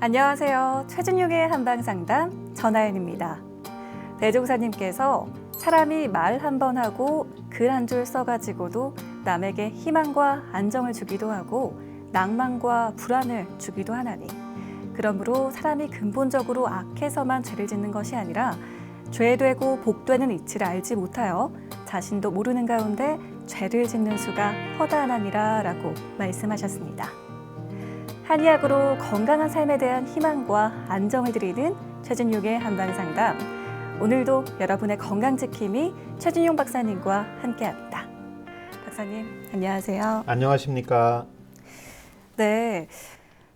안녕하세요. 최준용의 한방상담 전하연입니다. 대종사님께서 사람이 말 한 번 하고 글 한 줄 써가지고도 남에게 희망과 안정을 주기도 하고 낭만과 불안을 주기도 하나니, 그러므로 사람이 근본적으로 악해서만 죄를 짓는 것이 아니라 죄되고 복되는 이치를 알지 못하여 자신도 모르는 가운데 죄를 짓는 수가 허다하니라 라고 말씀하셨습니다. 한의학으로 건강한 삶에 대한 희망과 안정을 드리는 최준용의 한방상담. 오늘도 여러분의 건강 지킴이 최준용 박사님과 함께합니다. 박사님, 안녕하세요. 안녕하십니까? 네,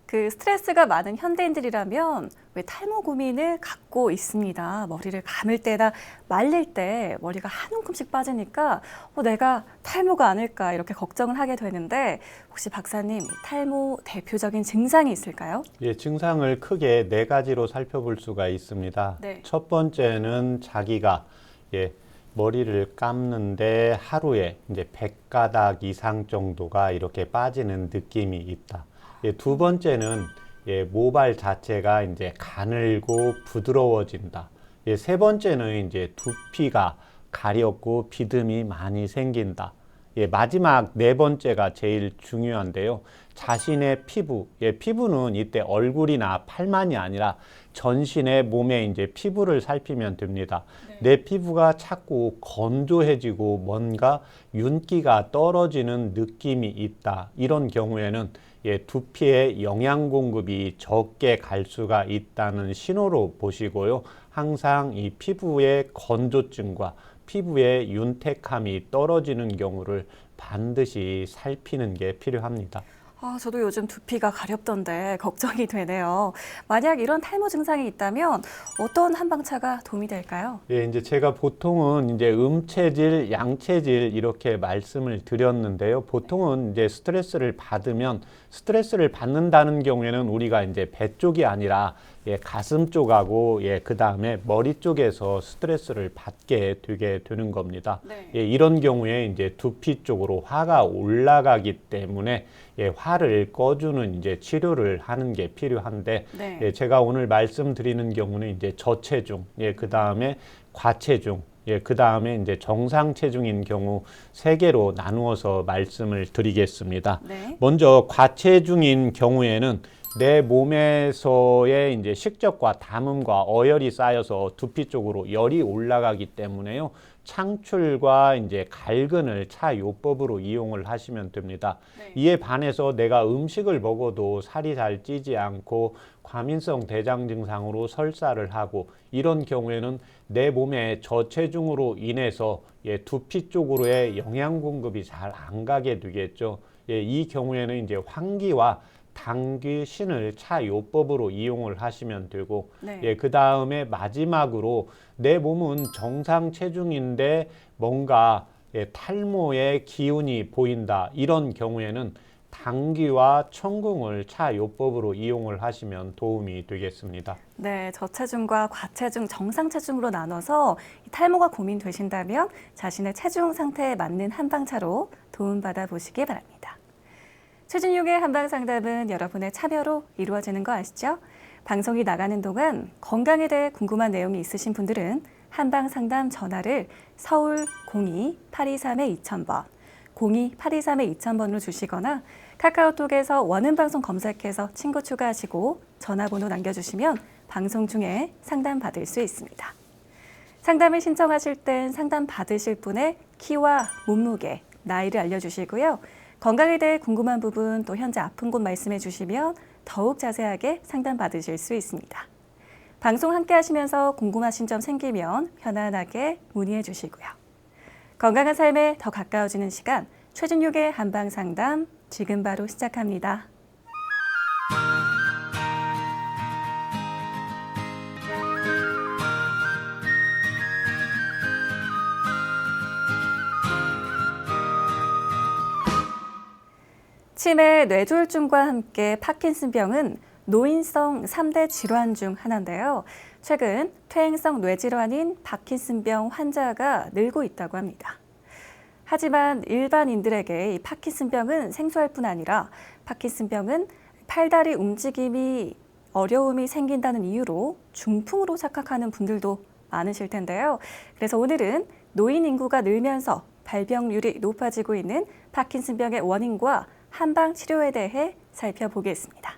스트레스가 많은 현대인들이라면 왜 탈모 고민을 갖고 있습니다. 머리를 감을 때나 말릴 때 머리가 한 움큼씩 빠지니까 내가 탈모가 아닐까 이렇게 걱정을 하게 되는데, 혹시 박사님, 탈모 대표적인 증상이 있을까요? 예, 증상을 크게 4가지로 살펴볼 수가 있습니다. 네. 첫 번째는 자기가 머리를 감는데 하루에 이제 100가닥 이상 정도가 이렇게 빠지는 느낌이 있다. 두 번째는 모발 자체가 이제 가늘고 부드러워진다. 세 번째는 이제 두피가 가렵고 비듬이 많이 생긴다. 마지막 4번째가 제일 중요한데요. 자신의 피부, 피부는 이때 얼굴이나 팔만이 아니라 전신의 몸에 이제 피부를 살피면 됩니다. 내 피부가 자꾸 건조해지고 뭔가 윤기가 떨어지는 느낌이 있다. 이런 경우에는 두피에 영양 공급이 적게 갈 수가 있다는 신호로 보시고요. 항상 이 피부의 건조증과 피부의 윤택함이 떨어지는 경우를 반드시 살피는 게 필요합니다. 저도 요즘 두피가 가렵던데 걱정이 되네요. 만약 이런 탈모 증상이 있다면 어떤 한방차가 도움이 될까요? 이제 제가 보통은 이제 음체질, 양체질 이렇게 말씀을 드렸는데요. 보통은 이제 스트레스를 받는다는 경우에는 우리가 이제 배 쪽이 아니라 가슴 쪽하고 그 다음에 머리 쪽에서 스트레스를 받게 되게 되는 겁니다. 네. 이런 경우에 이제 두피 쪽으로 화가 올라가기 때문에 화를 꺼주는 이제 치료를 하는 게 필요한데, 네. 제가 오늘 말씀드리는 경우는 이제 저체중, 그 다음에 과체중, 그 다음에 이제 정상 체중인 경우 3개로 나누어서 말씀을 드리겠습니다. 네. 먼저 과체중인 경우에는 내 몸에서의 이제 식적과 담음과 어열이 쌓여서 두피 쪽으로 열이 올라가기 때문에요. 창출과 이제 갈근을 차요법으로 이용을 하시면 됩니다. 네. 이에 반해서 내가 음식을 먹어도 살이 잘 찌지 않고 과민성 대장 증상으로 설사를 하고, 이런 경우에는 내 몸에 저체중으로 인해서 두피 쪽으로의 영양 공급이 잘 안 가게 되겠죠. 이 경우에는 이제 환기와 당귀신을 차요법으로 이용을 하시면 되고, 네. 그 다음에 마지막으로 내 몸은 정상 체중인데 뭔가 탈모의 기운이 보인다. 이런 경우에는 당귀와 청궁을 차요법으로 이용을 하시면 도움이 되겠습니다. 네, 저체중과 과체중, 정상체중으로 나눠서 탈모가 고민되신다면 자신의 체중 상태에 맞는 한방차로 도움받아 보시기 바랍니다. 최준용의 한방상담은 여러분의 참여로 이루어지는 거 아시죠? 방송이 나가는 동안 건강에 대해 궁금한 내용이 있으신 분들은 한방상담 전화를 서울 02-823-2000번, 02-823-2000번으로 주시거나 카카오톡에서 원음방송 검색해서 친구 추가하시고 전화번호 남겨주시면 방송 중에 상담 받을 수 있습니다. 상담을 신청하실 땐 상담 받으실 분의 키와 몸무게, 나이를 알려주시고요. 건강에 대해 궁금한 부분, 또 현재 아픈 곳 말씀해 주시면 더욱 자세하게 상담 받으실 수 있습니다. 방송 함께 하시면서 궁금하신 점 생기면 편안하게 문의해 주시고요. 건강한 삶에 더 가까워지는 시간, 최준용의 한방상담 지금 바로 시작합니다. 치매, 뇌졸중과 함께 파킨슨병은 노인성 3대 질환 중 하나인데요. 최근 퇴행성 뇌질환인 파킨슨병 환자가 늘고 있다고 합니다. 하지만 일반인들에게 이 파킨슨병은 생소할 뿐 아니라 파킨슨병은 팔다리 움직임이 어려움이 생긴다는 이유로 중풍으로 착각하는 분들도 많으실 텐데요. 그래서 오늘은 노인 인구가 늘면서 발병률이 높아지고 있는 파킨슨병의 원인과 한방 치료에 대해 살펴보겠습니다.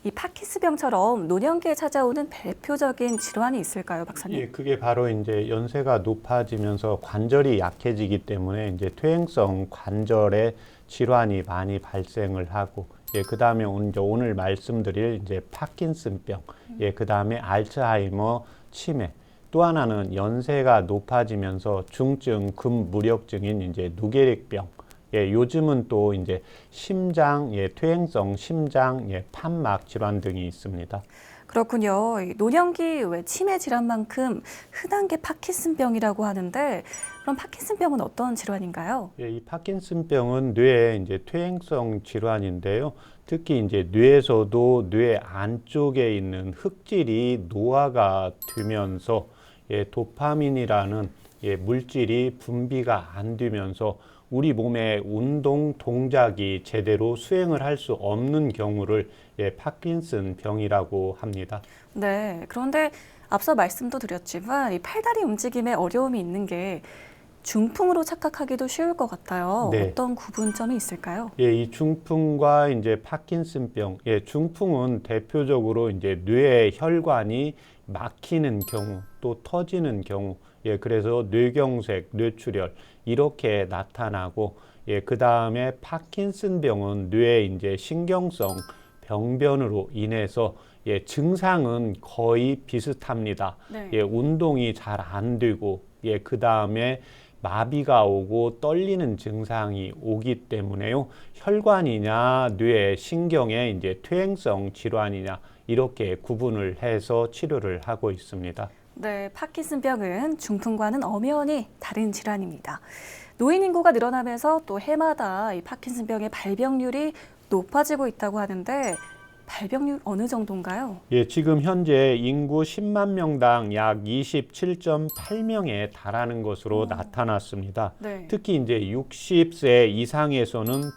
이 파킨슨병처럼 노년기에 찾아오는 대표적인 질환이 있을까요, 박사님? 예, 그게 바로 이제 연세가 높아지면서 관절이 약해지기 때문에 이제 퇴행성 관절의 질환이 많이 발생을 하고, 예, 그 다음에 오늘 말씀드릴 이제 파킨슨병, 예, 그 다음에 알츠하이머, 치매, 또 하나는 연세가 높아지면서 중증 급무력증인 이제 누게릭병, 예, 요즘은 또 이제 심장, 예, 퇴행성 심장, 예, 판막 질환 등이 있습니다. 그렇군요. 이 노년기 외 치매 질환만큼 흔한 게 파킨슨병이라고 하는데 그럼 파킨슨병은 어떤 질환인가요? 예, 이 파킨슨병은 뇌의 이제 퇴행성 질환인데요. 특히 이제 뇌에서도 뇌 안쪽에 있는 흑질이 노화가 되면서 예, 도파민이라는 예, 물질이 분비가 안 되면서 우리 몸의 운동 동작이 제대로 수행을 할 수 없는 경우를 예, 파킨슨병이라고 합니다. 네. 그런데 앞서 말씀도 드렸지만 이 팔다리 움직임에 어려움이 있는 게 중풍으로 착각하기도 쉬울 것 같아요. 네. 어떤 구분점이 있을까요? 예, 이 중풍과 이제 파킨슨병, 예, 중풍은 대표적으로 이제 뇌의 혈관이 막히는 경우, 또 터지는 경우, 예, 그래서 뇌경색, 뇌출혈 이렇게 나타나고, 예, 그 다음에 파킨슨병은 뇌의 이제 신경성 병변으로 인해서 예, 증상은 거의 비슷합니다. 네. 예, 운동이 잘 안 되고, 예, 그 다음에 마비가 오고 떨리는 증상이 오기 때문에요. 혈관이냐 뇌 신경의 이제 퇴행성 질환이냐 이렇게 구분을 해서 치료를 하고 있습니다. 네, 파킨슨병은 중풍과는 엄연히 다른 질환입니다. 노인 인구가 늘어나면서 또 해마다 이 파킨슨병의 발병률이 높아지고 있다고 하는데 발병률 어느 정도인가요? 예, 지금 현재 인구 10만 명당 약 27.8명에 달하는 것으로 나타났습니다. 네. 특히 이제 60세 이상에서는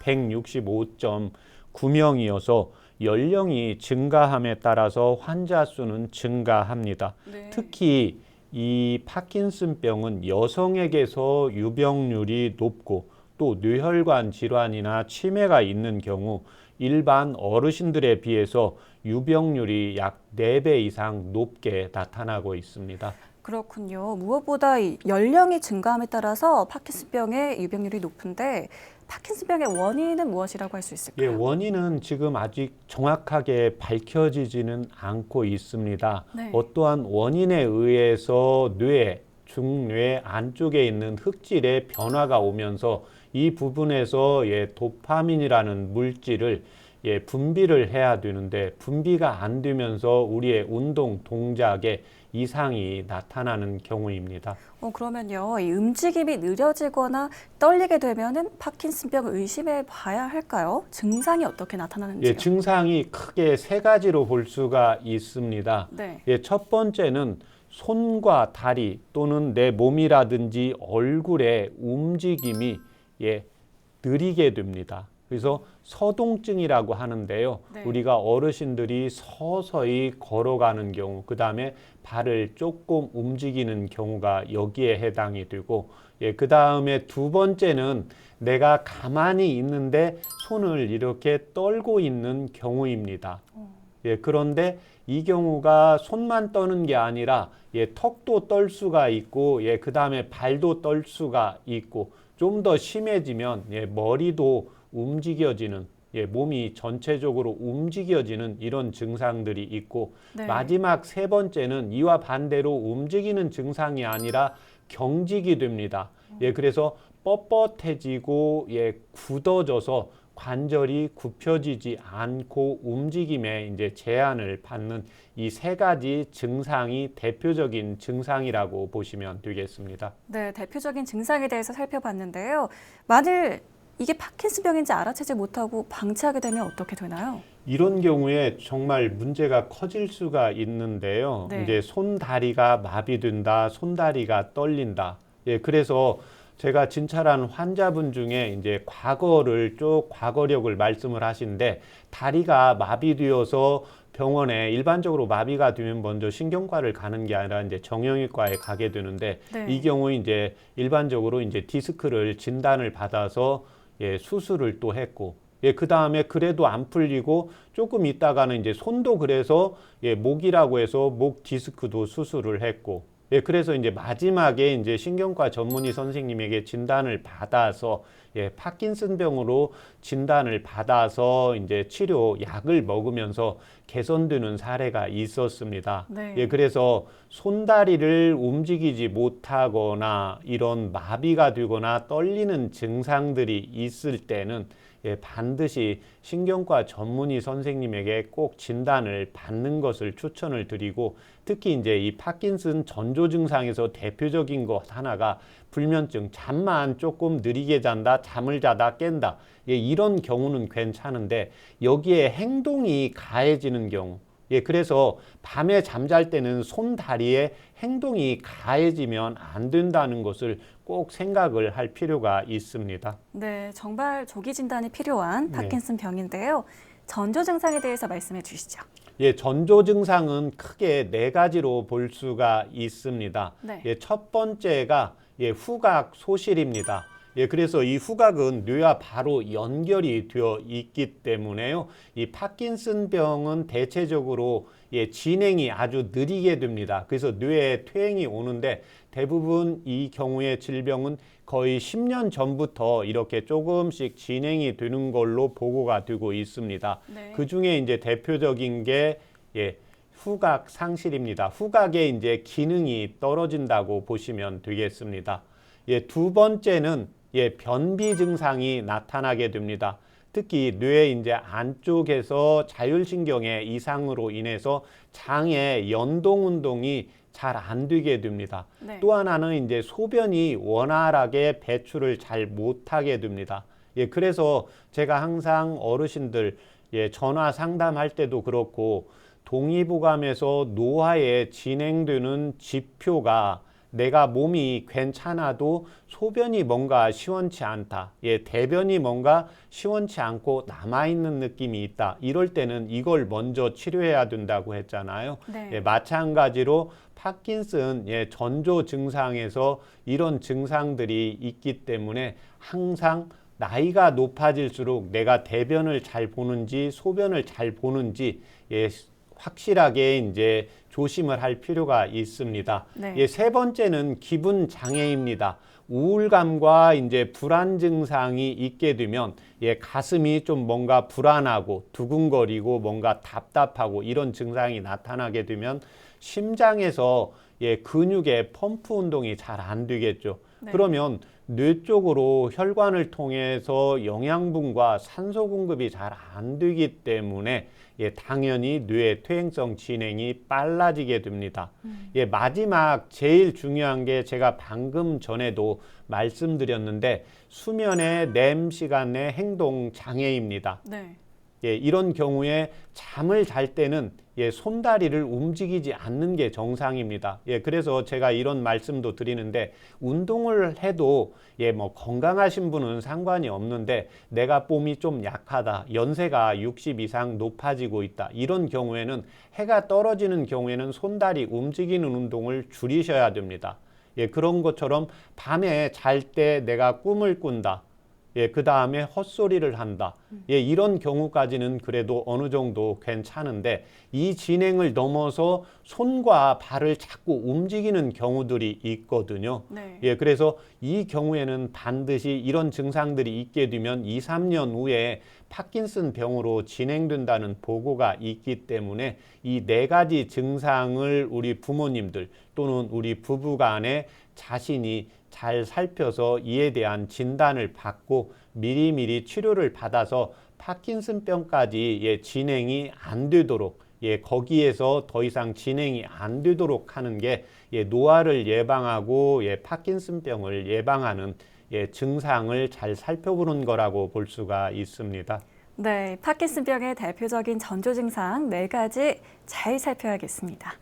165.9명이어서 연령이 증가함에 따라서 환자 수는 증가합니다. 네. 특히 이 파킨슨병은 여성에게서 유병률이 높고 또 뇌혈관 질환이나 치매가 있는 경우 일반 어르신들에 비해서 유병률이 약 4배 이상 높게 나타나고 있습니다. 그렇군요. 무엇보다 이 연령이 증가함에 따라서 파킨슨병의 유병률이 높은데 파킨슨병의 원인은 무엇이라고 할 수 예, 있을까요? 원인은 지금 아직 정확하게 밝혀지지는 않고 있습니다. 네. 어떠한 원인에 의해서 중뇌 안쪽에 있는 흑질의 변화가 오면서 이 부분에서 예, 도파민이라는 물질을 예, 분비를 해야 되는데 분비가 안 되면서 우리의 운동 동작에 이상이 나타나는 경우입니다. 그러면요, 이 움직임이 느려지거나 떨리게 되면은 파킨슨병을 의심해 봐야 할까요? 증상이 어떻게 나타나는지요? 예, 증상이 크게 3가지로 볼 수가 있습니다. 네. 예, 첫 번째는 손과 다리 또는 내 몸이라든지 얼굴의 움직임이 예, 느리게 됩니다. 그래서 서동증이라고 하는데요. 네. 우리가 어르신들이 서서히 걸어가는 경우, 그 다음에 발을 조금 움직이는 경우가 여기에 해당이 되고, 예, 그 다음에 두 번째는 내가 가만히 있는데 손을 이렇게 떨고 있는 경우입니다. 예, 그런데 이 경우가 손만 떠는 게 아니라 예, 턱도 떨 수가 있고, 예, 그 다음에 발도 떨 수가 있고, 좀 더 심해지면 예, 머리도 움직여지는 예, 몸이 전체적으로 움직여지는 이런 증상들이 있고 네. 마지막 3번째는 이와 반대로 움직이는 증상이 아니라 경직이 됩니다. 예, 그래서 뻣뻣해지고 예, 굳어져서 관절이 굽혀지지 않고 움직임에 이제 제한을 받는 이 3가지 증상이 대표적인 증상이라고 보시면 되겠습니다. 네, 대표적인 증상에 대해서 살펴봤는데요. 만일 이게 파킨슨병인지 알아채지 못하고 방치하게 되면 어떻게 되나요? 이런 경우에 정말 문제가 커질 수가 있는데요. 네. 이제 손다리가 마비된다, 손다리가 떨린다. 예, 그래서 제가 진찰한 환자분 중에 이제 과거력을 말씀을 하시는데 다리가 마비되어서 병원에 일반적으로 마비가 되면 먼저 신경과를 가는 게 아니라 이제 정형외과에 가게 되는데 네. 이 경우에 이제 일반적으로 이제 디스크를 진단을 받아서 수술을 또 했고 그 다음에 그래도 안 풀리고 조금 있다가는 이제 손도 그래서 목이라고 해서 목 디스크도 수술을 했고 그래서 이제 마지막에 이제 신경과 전문의 선생님에게 진단을 받아서 파킨슨병으로 진단을 받아서 이제 치료 약을 먹으면서 개선되는 사례가 있었습니다. 네. 그래서 손다리를 움직이지 못하거나 이런 마비가 되거나 떨리는 증상들이 있을 때는 반드시 신경과 전문의 선생님에게 꼭 진단을 받는 것을 추천을 드리고 특히 이제 이 파킨슨 전조 증상에서 대표적인 것 하나가 불면증, 잠만 조금 느리게 잔다, 잠을 자다 깬다. 이런 경우는 괜찮은데 여기에 행동이 가해지는 경우 그래서 밤에 잠잘 때는 손, 다리에 행동이 가해지면 안 된다는 것을 꼭 생각을 할 필요가 있습니다. 네, 정말 조기 진단이 필요한 네. 파킨슨 병인데요. 전조 증상에 대해서 말씀해 주시죠. 전조 증상은 크게 네 가지로 볼 수가 있습니다. 네. 첫 번째가 후각 소실입니다. 그래서 이 후각은 뇌와 바로 연결이 되어 있기 때문에요. 이 파킨슨병은 대체적으로 진행이 아주 느리게 됩니다. 그래서 뇌에 퇴행이 오는데 대부분 이 경우의 질병은 거의 10년 전부터 이렇게 조금씩 진행이 되는 걸로 보고가 되고 있습니다. 네. 그 중에 이제 대표적인 게 후각 상실입니다. 후각의 이제 기능이 떨어진다고 보시면 되겠습니다. 두 번째는 변비 증상이 나타나게 됩니다. 특히 뇌 이제 안쪽에서 자율신경의 이상으로 인해서 장의 연동 운동이 잘 안 되게 됩니다. 네. 또 하나는 이제 소변이 원활하게 배출을 잘 못하게 됩니다. 그래서 제가 항상 어르신들 전화 상담할 때도 그렇고 동의보감에서 노화에 진행되는 지표가 내가 몸이 괜찮아도 소변이 뭔가 시원치 않다. 대변이 뭔가 시원치 않고 남아있는 느낌이 있다. 이럴 때는 이걸 먼저 치료해야 된다고 했잖아요. 네. 마찬가지로 파킨슨 전조 증상에서 이런 증상들이 있기 때문에 항상 나이가 높아질수록 내가 대변을 잘 보는지 소변을 잘 보는지 확실하게 이제 조심을 할 필요가 있습니다. 네. 세 번째는 기분 장애입니다. 우울감과 이제 불안 증상이 있게 되면 가슴이 좀 뭔가 불안하고 두근거리고 뭔가 답답하고 이런 증상이 나타나게 되면 심장에서 근육의 펌프 운동이 잘 안 되겠죠. 네. 그러면 뇌 쪽으로 혈관을 통해서 영양분과 산소 공급이 잘 안 되기 때문에 당연히 뇌의 퇴행성 진행이 빨라지게 됩니다. 마지막 제일 중요한 게 제가 방금 전에도 말씀드렸는데 수면의 REM 시간의 행동 장애입니다. 네. 이런 경우에 잠을 잘 때는 손다리를 움직이지 않는 게 정상입니다. 그래서 제가 이런 말씀도 드리는데 운동을 해도 뭐 건강하신 분은 상관이 없는데 내가 몸이 좀 약하다, 연세가 60 이상 높아지고 있다. 이런 경우에는 해가 떨어지는 경우에는 손다리 움직이는 운동을 줄이셔야 됩니다. 그런 것처럼 밤에 잘 때 내가 꿈을 꾼다. 그 다음에 헛소리를 한다. 이런 경우까지는 그래도 어느 정도 괜찮은데 이 진행을 넘어서 손과 발을 자꾸 움직이는 경우들이 있거든요. 네. 그래서 이 경우에는 반드시 이런 증상들이 있게 되면 2, 3년 후에 파킨슨 병으로 진행된다는 보고가 있기 때문에 이 네 가지 증상을 우리 부모님들 또는 우리 부부간에 자신이 잘 살펴서 이에 대한 진단을 받고 미리미리 치료를 받아서 파킨슨병까지 진행이 안 되도록 거기에서 더 이상 진행이 안 되도록 하는 게 노화를 예방하고 파킨슨병을 예방하는 증상을 잘 살펴보는 거라고 볼 수가 있습니다. 네, 파킨슨병의 대표적인 전조 증상 4가지 잘 살펴야겠습니다.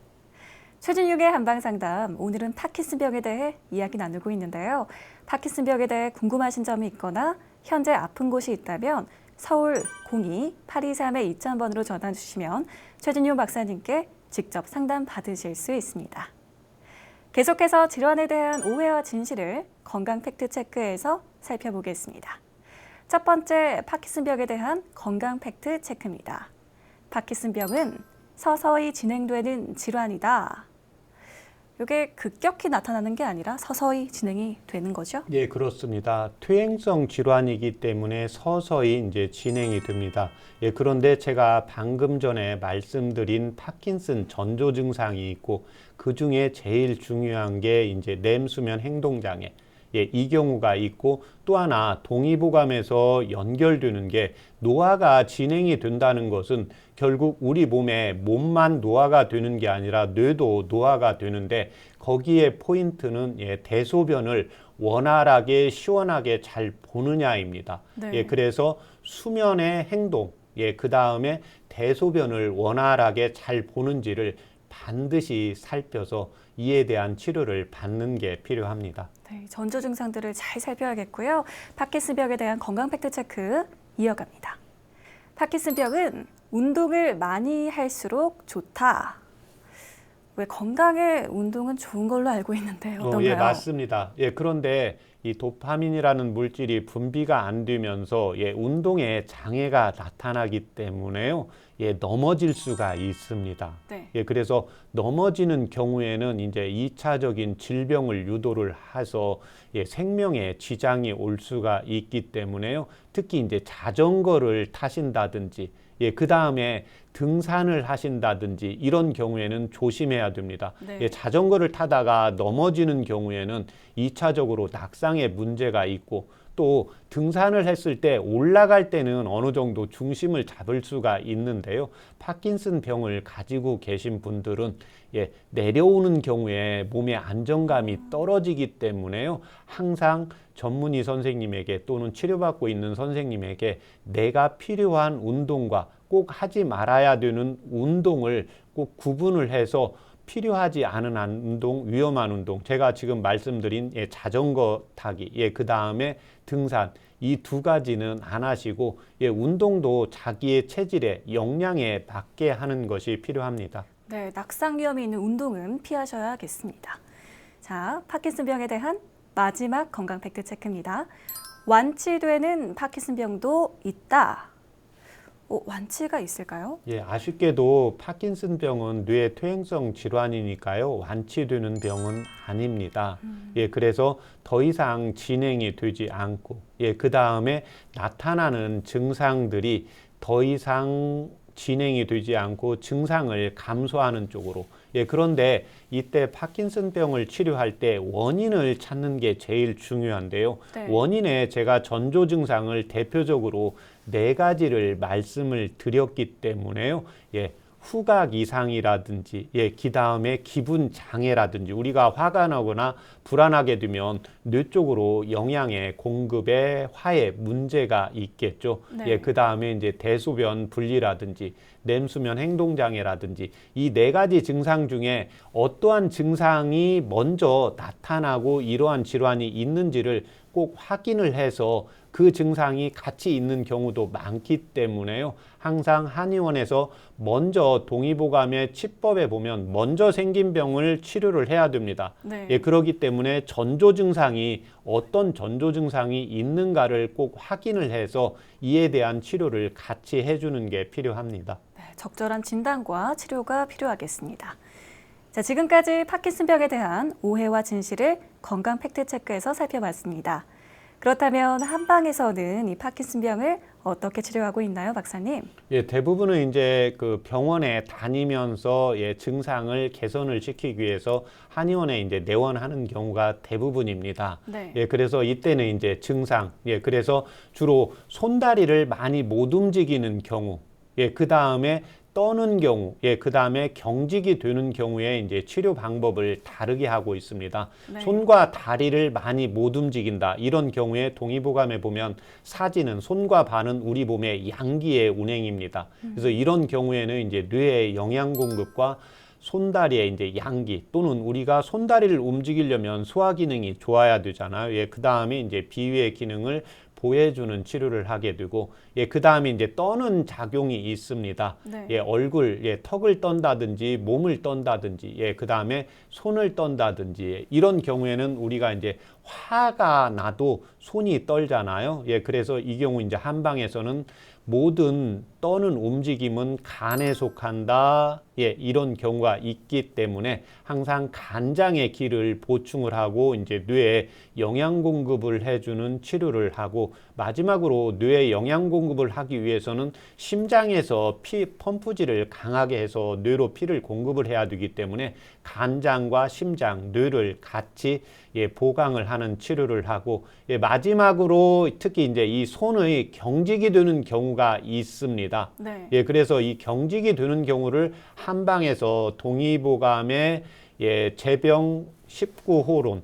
최진육의 한방상담, 오늘은 파킨슨병에 대해 이야기 나누고 있는데요. 파킨슨병에 대해 궁금하신 점이 있거나 현재 아픈 곳이 있다면 서울 02-823-2000번으로 전화 주시면 최진용 박사님께 직접 상담 받으실 수 있습니다. 계속해서 질환에 대한 오해와 진실을 건강 팩트 체크에서 살펴보겠습니다. 첫 번째, 파킨슨병에 대한 건강 팩트 체크입니다. 파킨슨병은 서서히 진행되는 질환이다. 이게 급격히 나타나는 게 아니라 서서히 진행이 되는 거죠? 예, 그렇습니다. 퇴행성 질환이기 때문에 서서히 이제 진행이 됩니다. 예, 그런데 제가 방금 전에 말씀드린 파킨슨 전조 증상이 있고 그 중에 제일 중요한 게 이제 렘수면 행동장애. 예, 이 경우가 있고 또 하나 동의보감에서 연결되는 게 노화가 진행이 된다는 것은 결국 우리 몸만 노화가 되는 게 아니라 뇌도 노화가 되는데 거기에 포인트는 대소변을 원활하게 시원하게 잘 보느냐입니다. 네. 그래서 수면의 행동, 그 다음에 대소변을 원활하게 잘 보는지를 반드시 살펴서 이에 대한 치료를 받는 게 필요합니다. 네, 전조 증상들을 잘 살펴야겠고요. 파킨슨병에 대한 건강 팩트 체크 이어갑니다. 파킨슨병은 운동을 많이 할수록 좋다. 왜 건강에 운동은 좋은 걸로 알고 있는데 어떤가요? 예, 맞습니다. 그런데 이 도파민이라는 물질이 분비가 안 되면서 운동에 장애가 나타나기 때문에요. 넘어질 수가 있습니다. 네. 그래서 넘어지는 경우에는 이제 2차적인 질병을 유도를 해서 생명에 지장이 올 수가 있기 때문에요. 특히 이제 자전거를 타신다든지 그 다음에 등산을 하신다든지 이런 경우에는 조심해야 됩니다. 네. 자전거를 타다가 넘어지는 경우에는 2차적으로 낙상에 문제가 있고 또 등산을 했을 때 올라갈 때는 어느 정도 중심을 잡을 수가 있는데요. 파킨슨 병을 가지고 계신 분들은 내려오는 경우에 몸의 안정감이 떨어지기 때문에요. 항상 전문의 선생님에게 또는 치료받고 있는 선생님에게 내가 필요한 운동과 꼭 하지 말아야 되는 운동을 꼭 구분을 해서 필요하지 않은 운동, 위험한 운동, 제가 지금 말씀드린 자전거 타기, 그 다음에 등산, 이 두 가지는 안 하시고 운동도 자기의 체질에 역량에 맞게 하는 것이 필요합니다. 네, 낙상 위험이 있는 운동은 피하셔야겠습니다. 자, 파킨슨병에 대한 마지막 건강 팩트 체크입니다. 완치되는 파킨슨병도 있다. 완치가 있을까요? 아쉽게도 파킨슨병은 뇌 퇴행성 질환이니까요. 완치되는 병은 아닙니다. 그래서 더 이상 진행이 되지 않고 그 다음에 나타나는 증상들이 더 이상 진행이 되지 않고 증상을 감소하는 쪽으로 그런데 이때 파킨슨병을 치료할 때 원인을 찾는 게 제일 중요한데요. 네. 원인에 제가 전조 증상을 대표적으로 4가지를 말씀을 드렸기 때문에요. 후각 이상이라든지 그다음에 기분 장애라든지 우리가 화가 나거나 불안하게 되면 뇌 쪽으로 영양의 공급에 화에 문제가 있겠죠. 네. 그다음에 이제 대소변 분리라든지 렘수면 행동 장애라든지 이 4가지 증상 중에 어떠한 증상이 먼저 나타나고 이러한 질환이 있는지를 꼭 확인을 해서 그 증상이 같이 있는 경우도 많기 때문에요. 항상 한의원에서 먼저 동의보감의 치법에 보면 먼저 생긴 병을 치료를 해야 됩니다. 네. 그렇기 때문에 전조 증상이 어떤 전조 증상이 있는가를 꼭 확인을 해서 이에 대한 치료를 같이 해주는 게 필요합니다. 네, 적절한 진단과 치료가 필요하겠습니다. 자, 지금까지 파킨슨병에 대한 오해와 진실을 건강 팩트체크에서 살펴봤습니다. 그렇다면 한방에서는 이 파킨슨병을 어떻게 치료하고 있나요, 박사님? 대부분은 이제 그 병원에 다니면서 증상을 개선을 시키기 위해서 한의원에 이제 내원하는 경우가 대부분입니다. 네. 그래서 이때는 이제 증상, 그래서 주로 손다리를 많이 못 움직이는 경우, 그 다음에 떠는 경우, 그 다음에 경직이 되는 경우에 이제 치료 방법을 다르게 하고 있습니다. 네. 손과 다리를 많이 못 움직인다. 이런 경우에 동의보감에 보면 사지는 손과 발은 우리 몸의 양기의 운행입니다. 그래서 이런 경우에는 이제 뇌의 영양 공급과 손다리의 이제 양기 또는 우리가 손다리를 움직이려면 소화 기능이 좋아야 되잖아요. 예, 그 다음에 이제 비위의 기능을 보호해주는 치료를 하게 되고, 예, 그 다음에 이제 떠는 작용이 있습니다. 네. 예, 얼굴, 예, 턱을 떤다든지 몸을 떤다든지, 예, 그 다음에 손을 떤다든지, 예, 이런 경우에는 우리가 이제 화가 나도 손이 떨잖아요. 예, 그래서 이 경우 이제 한방에서는 모든 떠는 움직임은 간에 속한다. 예, 이런 경우가 있기 때문에 항상 간장의 기를 보충을 하고 이제 뇌에 영양 공급을 해주는 치료를 하고, 마지막으로 뇌에 영양 공급을 하기 위해서는 심장에서 피 펌프질을 강하게 해서 뇌로 피를 공급을 해야 되기 때문에 간장과 심장, 뇌를 같이 예, 보강을 하는 치료를 하고, 예, 마지막으로 특히 이제 이 손의 경직이 되는 경우가 있습니다. 네. 예, 그래서 이 경직이 되는 경우를 한방에서 동의보감의 예, 재병 19호론,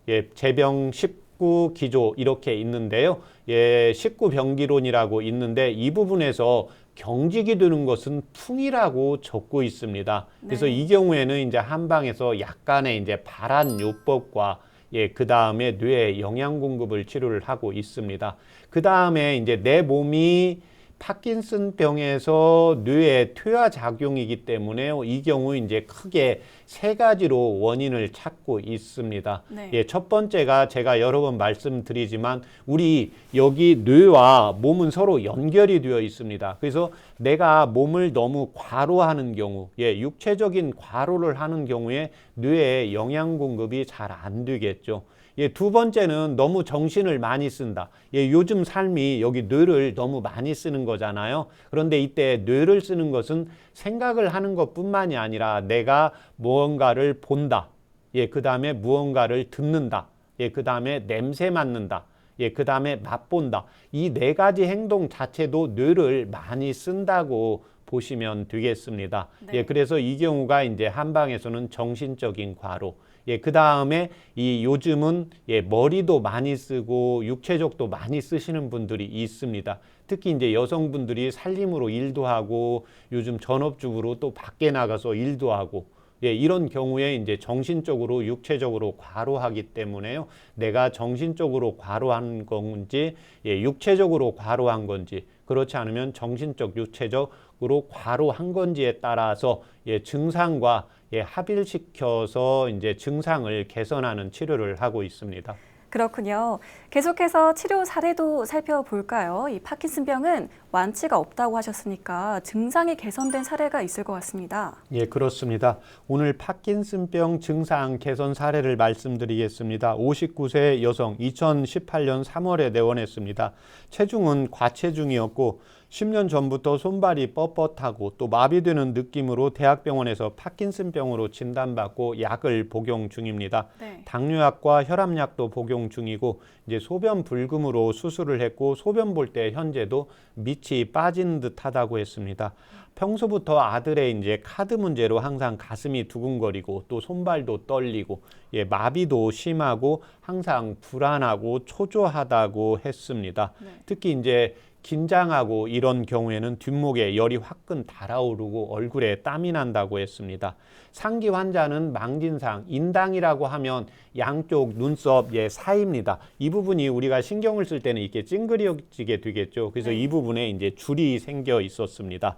예, 재병 19기조 이렇게 있는데요. 예, 19병기론이라고 있는데 이 부분에서 경직이 되는 것은 풍이라고 적고 있습니다. 그래서 네. 이 경우에는 이제 한방에서 약간의 이제 발한요법과 예, 그 다음에 뇌에 영양 공급을 치료를 하고 있습니다. 그 다음에 이제 내 몸이 파킨슨병에서 뇌의 퇴화 작용이기 때문에 이 경우 이제 크게 세 가지로 원인을 찾고 있습니다. 네. 예, 첫 번째가 제가 여러 번 말씀드리지만 우리 여기 뇌와 몸은 서로 연결이 되어 있습니다. 그래서 내가 몸을 너무 과로하는 경우, 예, 육체적인 과로를 하는 경우에 뇌에 영양 공급이 잘 안 되겠죠. 예, 두 번째는 너무 정신을 많이 쓴다. 예, 요즘 삶이 여기 뇌를 너무 많이 쓰는 거잖아요. 그런데 이때 뇌를 쓰는 것은 생각을 하는 것뿐만이 아니라 내가 무언가를 본다. 예, 그 다음에 무언가를 듣는다. 예, 그 다음에 냄새 맡는다. 예, 그 다음에 맛본다. 이 네 가지 행동 자체도 뇌를 많이 쓴다고 보시면 되겠습니다. 네. 예, 그래서 이 경우가 이제 한방에서는 정신적인 과로. 예, 그 다음에 이 요즘은 예, 머리도 많이 쓰고 육체적도 많이 쓰시는 분들이 있습니다. 특히 이제 여성분들이 살림으로 일도 하고 요즘 전업주부로 또 밖에 나가서 일도 하고 예, 이런 경우에 이제 정신적으로 육체적으로 과로하기 때문에요. 내가 정신적으로 과로한 건지 예, 육체적으로 과로한 건지 그렇지 않으면 정신적 육체적으로 과로한 건지에 따라서 예, 증상과 예, 합일시켜서 이제 증상을 개선하는 치료를 하고 있습니다. 그렇군요. 계속해서 치료 사례도 살펴볼까요? 이 파킨슨병은 완치가 없다고 하셨으니까 증상이 개선된 사례가 있을 것 같습니다. 예, 그렇습니다. 오늘 파킨슨병 증상 개선 사례를 말씀드리겠습니다. 59세 여성 2018년 3월에 내원했습니다. 체중은 과체중이었고 10년 전부터 손발이 뻣뻣하고 또 마비되는 느낌으로 대학병원에서 파킨슨병으로 진단받고 약을 복용 중입니다. 네. 당뇨약과 혈압약도 복용 중이고 이제 소변 불금으로 수술을 했고 소변 볼 때 현재도 밑이 빠진 듯하다고 했습니다. 평소부터 아들의 이제 카드 문제로 항상 가슴이 두근거리고 또 손발도 떨리고 예, 마비도 심하고 항상 불안하고 초조하다고 했습니다. 네. 특히 이제 긴장하고 이런 경우에는 뒷목에 열이 화끈 달아오르고 얼굴에 땀이 난다고 했습니다. 상기 환자는 망진상, 인당이라고 하면 양쪽 눈썹 사이입니다. 이 부분이 우리가 신경을 쓸 때는 이렇게 찡그려지게 되겠죠. 그래서 네. 이 부분에 이제 줄이 생겨 있었습니다.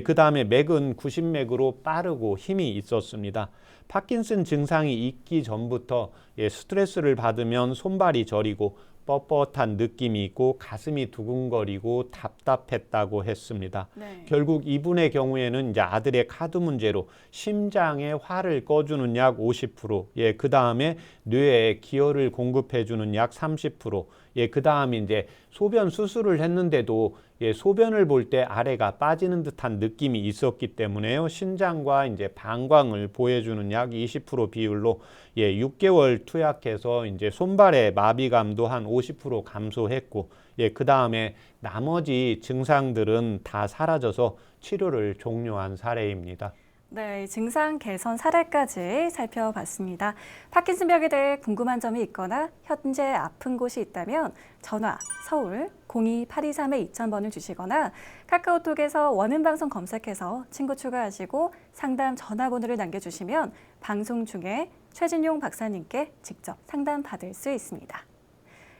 그 다음에 맥은 구심맥으로 빠르고 힘이 있었습니다. 파킨슨 증상이 있기 전부터 스트레스를 받으면 손발이 저리고 뻣뻣한 느낌이 있고 가슴이 두근거리고 답답했다고 했습니다. 네. 결국 이분의 경우에는 이제 아들의 카드 문제로 심장에 화를 꺼주는 약 50%, 그 다음에 뇌에 기혈을 공급해주는 약 30%, 그 다음에 이제 소변 수술을 했는데도 소변을 볼 때 아래가 빠지는 듯한 느낌이 있었기 때문에요. 신장과 이제 방광을 보호해주는 약 20% 비율로 6개월 투약해서 이제 손발의 마비감도 한 50% 감소했고, 그 다음에 나머지 증상들은 다 사라져서 치료를 종료한 사례입니다. 네, 증상 개선 사례까지 살펴봤습니다. 파킨슨병에 대해 궁금한 점이 있거나 현재 아픈 곳이 있다면 전화 서울 02-823-2000번을 주시거나 카카오톡에서 원음방송 검색해서 친구 추가하시고 상담 전화번호를 남겨주시면 방송 중에 최진용 박사님께 직접 상담 받을 수 있습니다.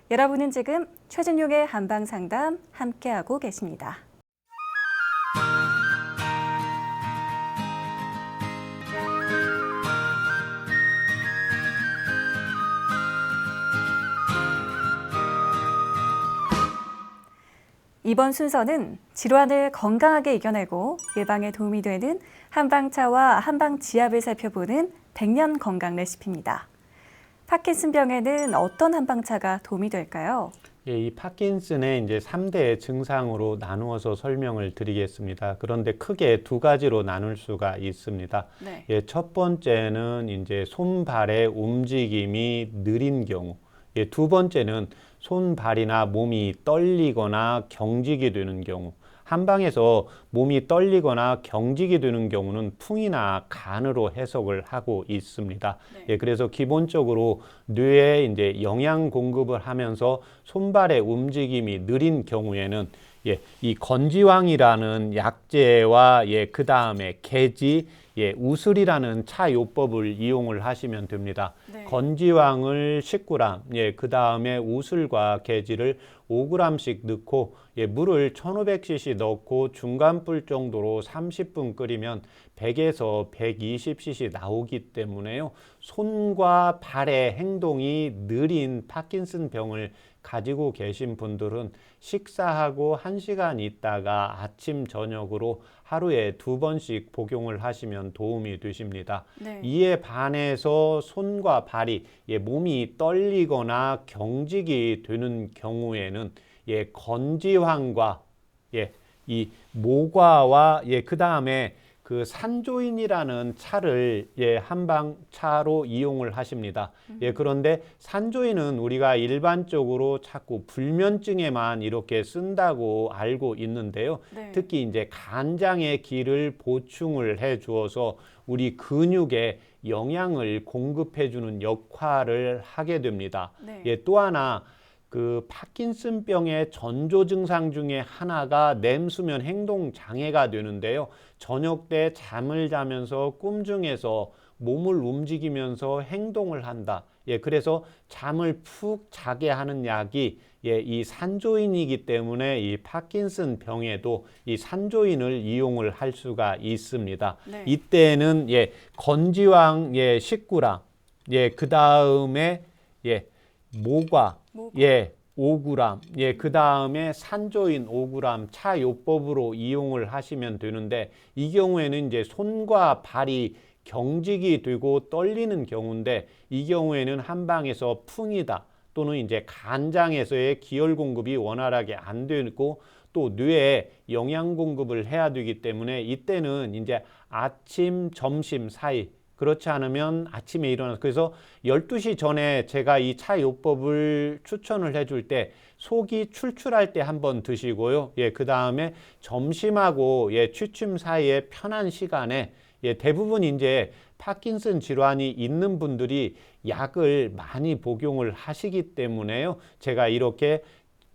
여러분은 지금 최진용의 한방상담 함께하고 계십니다. 이번 순서는 질환을 건강하게 이겨내고 예방에 도움이 되는 한방차와 한방지압을 살펴보는 100년 건강 레시피입니다. 파킨슨병에는 어떤 한방차가 도움이 될까요? 예, 이 파킨슨의 이제 3대 증상으로 나누어서 설명을 드리겠습니다. 그런데 크게 두 가지로 나눌 수가 있습니다. 네. 예, 첫 번째는 이제 손발의 움직임이 느린 경우. 예, 두 번째는 손발이나 몸이 떨리거나 경직이 되는 경우. 한방에서 몸이 떨리거나 경직이 되는 경우는 풍이나 간으로 해석을 하고 있습니다. 네. 예, 그래서 기본적으로 뇌에 이제 영양 공급을 하면서 손발의 움직임이 느린 경우에는 예, 이 건지왕이라는 약재와 예, 그 다음에 개지, 예, 우슬이라는 차요법을 이용을 하시면 됩니다. 네. 건지왕을 10g, 예, 그 다음에 우슬과 개지를 5g씩 넣고 예, 물을 1500cc 넣고 중간불 정도로 30분 끓이면 100에서 120cc 나오기 때문에요. 손과 발의 행동이 느린 파킨슨 병을 가지고 계신 분들은 식사하고 1시간 있다가 아침 저녁으로 하루에 2번씩 복용을 하시면 도움이 되십니다. 네. 이에 반해서 손과 발이 예, 몸이 떨리거나 경직이 되는 경우에는 예, 건지황과 예, 이 모과와 예, 그 다음에 그 산조인이라는 차를 예, 한방차로 이용을 하십니다. 예, 그런데 산조인은 우리가 일반적으로 자꾸 불면증에만 이렇게 쓴다고 알고 있는데요. 네. 특히 이제 간장의 기를 보충을 해 주어서 우리 근육에 영양을 공급해 주는 역할을 하게 됩니다. 네. 예, 또 하나 그 파킨슨병의 전조 증상 중에 하나가 렘수면 행동 장애가 되는데요. 저녁 때 잠을 자면서 꿈 중에서 몸을 움직이면서 행동을 한다. 예, 그래서 잠을 푹 자게 하는 약이 예, 이 산조인이기 때문에 이 파킨슨 병에도 이 산조인을 이용을 할 수가 있습니다. 네. 이때는 예, 건지왕 예, 10g, 예, 그 다음에 예, 모과 예, 5g, 예, 그 다음에 산조인 5g 차요법으로 이용을 하시면 되는데 이 경우에는 이제 손과 발이 경직이 되고 떨리는 경우인데 이 경우에는 한방에서 풍이다 또는 이제 간장에서의 기혈 공급이 원활하게 안 되고 또 뇌에 영양 공급을 해야 되기 때문에 이때는 이제 아침, 점심 사이 그렇지 않으면 아침에 일어나서 그래서 12시 전에 제가 이 차요법을 추천을 해줄 때 속이 출출할 때 한번 드시고요. 예, 그 다음에 점심하고 예, 취침 사이에 편한 시간에 예, 대부분 이제 파킨슨 질환이 있는 분들이 약을 많이 복용을 하시기 때문에요. 제가 이렇게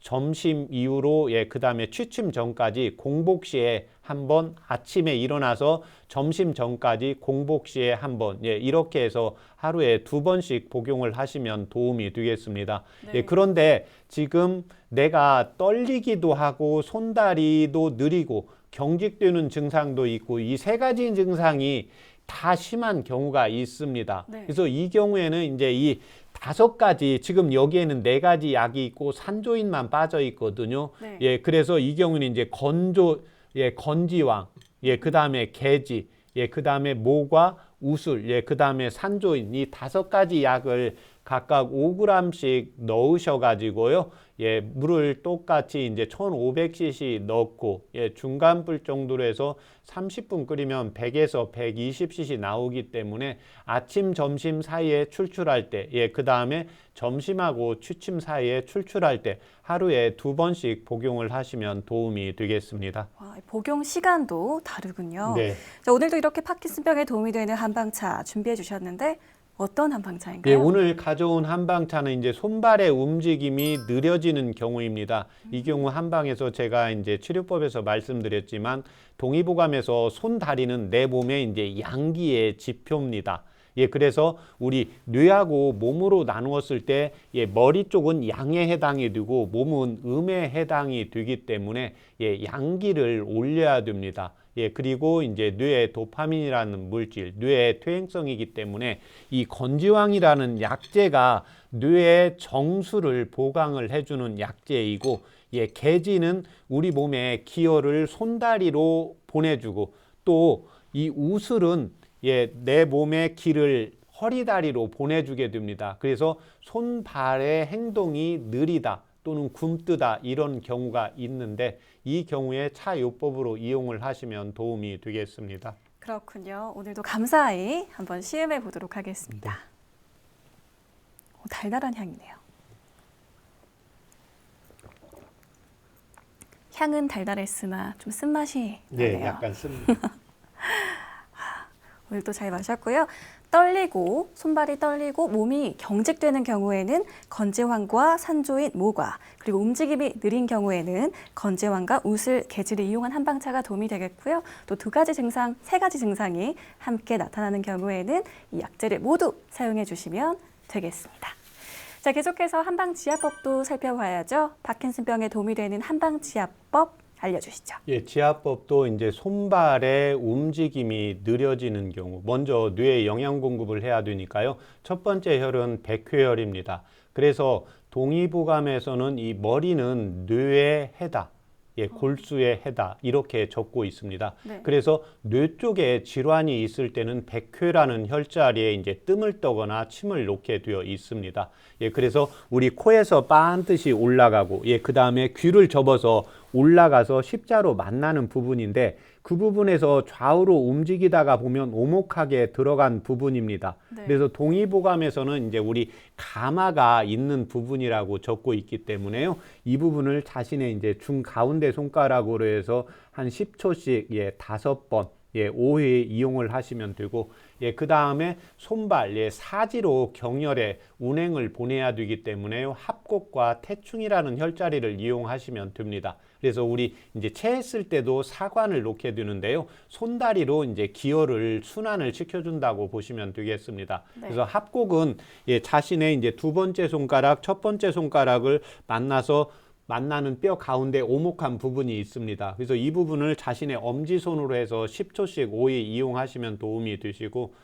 점심 이후로 예, 그 다음에 취침 전까지 공복 시에 한번 아침에 일어나서 점심 전까지 공복 시에 한번 예, 이렇게 해서 하루에 2번씩 복용을 하시면 도움이 되겠습니다. 네. 예, 그런데 지금 내가 떨리기도 하고 손다리도 느리고 경직되는 증상도 있고 이 세 가지 증상이 다 심한 경우가 있습니다. 네. 그래서 이 경우에는 이제 이 5가지 지금 여기에는 4가지 약이 있고 산조인만 빠져 있거든요. 네. 예, 그래서 이 경우는 이제 건지왕, 예, 그 다음에 개지, 예, 그 다음에 모과, 우술, 예, 그 다음에 산조인 이 5가지 약을 각각 5g씩 넣으셔가지고요. 예, 물을 똑같이 이제 1500cc 넣고 중간 불 정도로 해서 30분 끓이면 100에서 120cc 나오기 때문에 아침, 점심 사이에 출출할 때, 그 다음에 점심하고 취침 사이에 출출할 때 하루에 2번씩 복용을 하시면 도움이 되겠습니다. 와, 복용 시간도 다르군요. 네. 자, 오늘도 이렇게 파킨슨병에 도움이 되는 한방차 준비해 주셨는데 어떤 한방차인가요? 예, 오늘 가져온 한방차는 이제 손발의 움직임이 느려지는 경우입니다. 이 경우 한방에서 제가 이제 치료법에서 말씀드렸지만 동의보감에서 손, 다리는 내 몸의 이제 양기의 지표입니다. 예, 그래서 우리 뇌하고 몸으로 나누었을 때 머리 쪽은 양에 해당이 되고 몸은 음에 해당이 되기 때문에 양기를 올려야 됩니다. 그리고 이제 뇌의 도파민이라는 물질, 뇌의 퇴행성이기 때문에 이 건지황이라는 약재가 뇌의 정수를 보강을 해주는 약재이고, 개지는 우리 몸에 기혈을 손다리로 보내주고, 또 이 우슬은 내 몸의 기를 허리다리로 보내주게 됩니다. 그래서 손발의 행동이 느리다 또는 굼뜨다 이런 경우가 있는데 이 경우에 차요법으로 이용을 하시면 도움이 되겠습니다. 그렇군요. 오늘도 감사히 한번 시음해 보도록 하겠습니다. 달달한 향이네요. 향은 달달했으나 좀 쓴맛이 나네요. 약간 씁니다. 오늘도 잘 마셨고요. 떨리고 손발이 떨리고 몸이 경직되는 경우에는 건제황과 산조인 모과, 그리고 움직임이 느린 경우에는 건제황과 우슬, 개지를 이용한 한방차가 도움이 되겠고요. 또 세 가지 증상이 함께 나타나는 경우에는 이 약재를 모두 사용해 주시면 되겠습니다. 자, 계속해서 한방지압법도 살펴봐야죠. 파킨슨병에 도움이 되는 한방지압법 알려주시죠. 지압법도 이제 손발의 움직임이 느려지는 경우, 먼저 뇌에 영양 공급을 해야 되니까요. 첫 번째 혈은 백회혈입니다. 그래서 동의보감에서는 이 머리는 뇌의 해다, 골수의 해다 이렇게 적고 있습니다. 네. 그래서 뇌 쪽에 질환이 있을 때는 백회라는 혈자리에 이제 뜸을 떠거나 침을 놓게 되어 있습니다. 그래서 우리 코에서 반드시 올라가고, 그 다음에 귀를 접어서 올라가서 십자로 만나는 부분인데 그 부분에서 좌우로 움직이다가 보면 오목하게 들어간 부분입니다. 네. 그래서 동의보감에서는 이제 우리 가마가 있는 부분이라고 적고 있기 때문에요. 이 부분을 자신의 이제 중가운데 손가락으로 해서 한 10초씩 5번 5회 이용을 하시면 되고, 그 다음에 손발 사지로 경혈에 운행을 보내야 되기 때문에 합곡과 태충이라는 혈자리를 이용하시면 됩니다. 그래서 우리 이제 체했을 때도 사관을 놓게 되는데요. 손다리로 이제 기혈을 순환을 시켜준다고 보시면 되겠습니다. 네. 그래서 합곡은 자신의 이제 두 번째 손가락, 첫 번째 손가락을 만나는 뼈 가운데 오목한 부분이 있습니다. 그래서 이 부분을 자신의 엄지손으로 해서 10초씩 5회 이용하시면 도움이 되시고,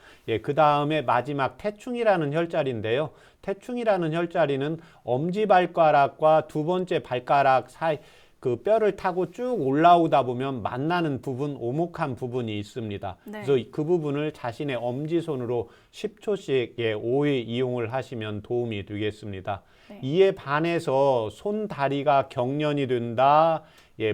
그 다음에 마지막 태충이라는 혈자리인데요. 태충이라는 혈자리는 엄지발가락과 두 번째 발가락 사이 그 뼈를 타고 쭉 올라오다 보면 만나는 부분, 오목한 부분이 있습니다. 네. 그래서 그 부분을 자신의 엄지손으로 10초씩 5회 이용을 하시면 도움이 되겠습니다. 네. 이에 반해서 손, 다리가 경련이 된다,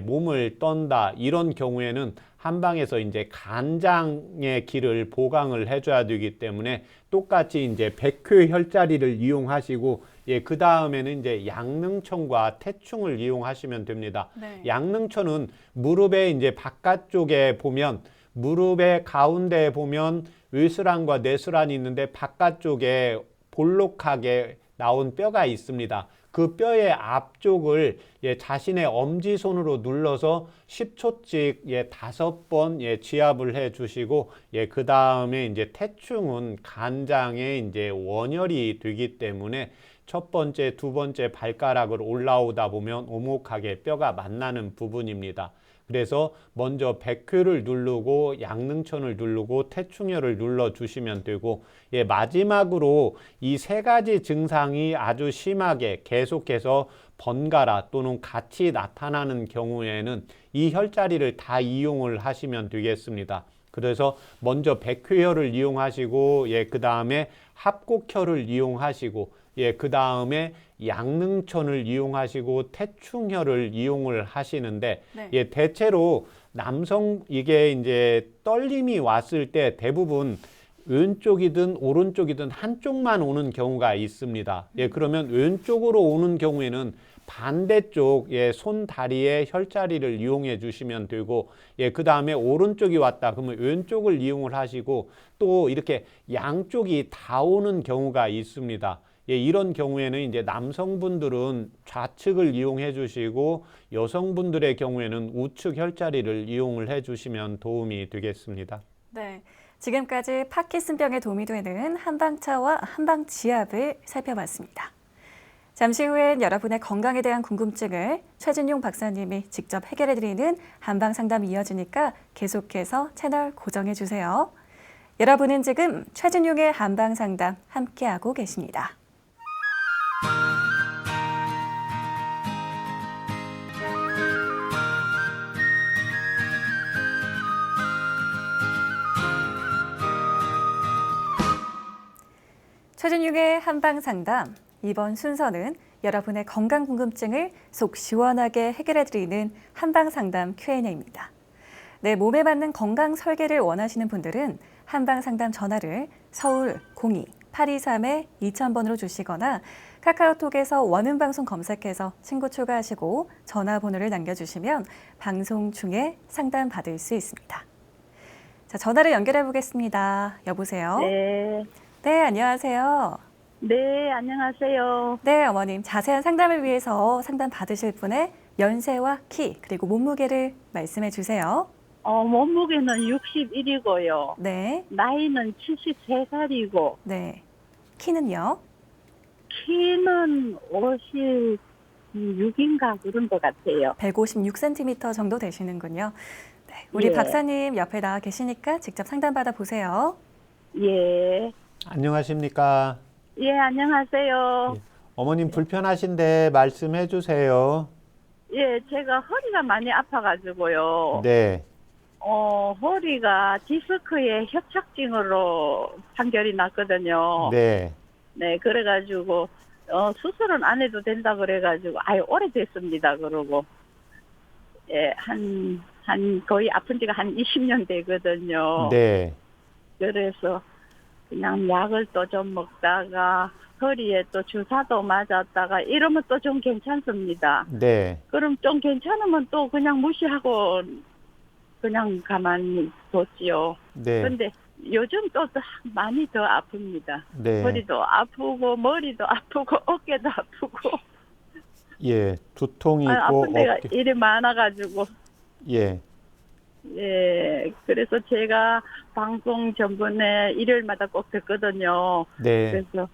몸을 떤다, 이런 경우에는 한방에서 이제 간장의 기를 보강을 해줘야 되기 때문에 똑같이 이제 백회 혈자리를 이용하시고, 그 다음에는 이제 양릉천과 태충을 이용하시면 됩니다. 네. 양릉천은 무릎의 이제 바깥쪽에 보면, 무릎의 가운데에 보면 외스란과 내스란이 있는데 바깥쪽에 볼록하게 나온 뼈가 있습니다. 그 뼈의 앞쪽을 자신의 엄지손으로 눌러서 10초씩 5번 지압을 해 주시고, 그 다음에 이제 태충은 간장의 이제 원혈이 되기 때문에 첫 번째, 두 번째 발가락을 올라오다 보면 오목하게 뼈가 만나는 부분입니다. 그래서 먼저 백회를 누르고 양릉천을 누르고 태충혈을 눌러 주시면 되고, 마지막으로 이 세 가지 증상이 아주 심하게 계속해서 번갈아 또는 같이 나타나는 경우에는 이 혈자리를 다 이용을 하시면 되겠습니다. 그래서 먼저 백회혈을 이용하시고, 예, 그 다음에 합곡혈을 이용하시고, 예, 그 다음에 양릉천을 이용하시고 태충혈을 이용을 하시는데, 네. 예, 대체로 남성 이게 이제 떨림이 왔을 때 대부분 왼쪽이든 오른쪽이든 한쪽만 오는 경우가 있습니다. 예, 그러면 왼쪽으로 오는 경우에는 반대쪽, 예, 손 다리의 혈자리를 이용해 주시면 되고, 예, 그 다음에 오른쪽이 왔다 그러면 왼쪽을 이용을 하시고, 또 이렇게 양쪽이 다 오는 경우가 있습니다. 예, 이런 경우에는 이제 남성분들은 좌측을 이용해 주시고, 여성분들의 경우에는 우측 혈자리를 이용을 해 주시면 도움이 되겠습니다. 네. 지금까지 파킨슨병에 도움이 되는 한방차와 한방지압을 살펴봤습니다. 잠시 후엔 여러분의 건강에 대한 궁금증을 최진용 박사님이 직접 해결해드리는 한방상담이 이어지니까 계속해서 채널 고정해주세요. 여러분은 지금 최진용의 한방상담 함께하고 계십니다. 최진용의 한방상담, 이번 순서는 여러분의 건강 궁금증을 속 시원하게 해결해드리는 한방상담 Q&A입니다. 내 몸에 맞는 건강 설계를 원하시는 분들은 한방상담 전화를 서울 02-823-2000번으로 주시거나 카카오톡에서 원음방송 검색해서 친구 추가하시고 전화번호를 남겨주시면 방송 중에 상담받을 수 있습니다. 자, 전화를 연결해 보겠습니다. 여보세요? 네. 네, 안녕하세요. 네, 안녕하세요. 네, 어머님. 자세한 상담을 위해서 상담 받으실 분의 연세와 키, 그리고 몸무게를 말씀해 주세요. 몸무게는 61이고요. 네, 나이는 73살이고, 네. 키는요? 키는 56인가 그런 것 같아요. 156cm 정도 되시는군요. 네, 우리 예. 박사님 옆에 나와 계시니까 직접 상담 받아 보세요. 예. 안녕하십니까? 예, 안녕하세요. 예. 어머님 불편하신데 말씀해 주세요. 예, 제가 허리가 많이 아파가지고요. 네, 허리가 디스크의 협착증으로 판결이 났거든요. 네, 네, 그래가지고, 수술은 안 해도 된다 그래가지고, 아유, 오래됐습니다, 그러고. 예, 거의 아픈 지가 한 20년 되거든요. 네, 그래서 그냥 약을 또 좀 먹다가, 허리에 또 주사도 맞았다가, 이러면 또 좀 괜찮습니다. 네, 그럼 좀 괜찮으면 또 그냥 무시하고, 그냥 가만히 뒀지요. 네, 근데 요즘 또 많이 더 아픕니다. 네. 허리도 아프고 머리도 아프고 어깨도 아프고 예, 두통이 있고 아픈 데가 어깨, 일이 많아가지고 예, 예 그래서 제가 방송 전번에 일요일마다 꼭 듣거든요. 네, 그래서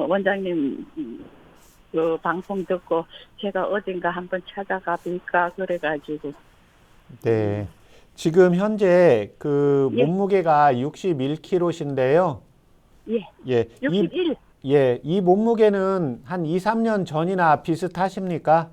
원장님 그 방송 듣고 제가 어딘가 한번 찾아가 볼까 그래가지고 네. 지금 현재 그 예. 몸무게가 61kg신데요. 예 예, 61. 이 몸무게는 한 2, 3년 전이나 비슷하십니까?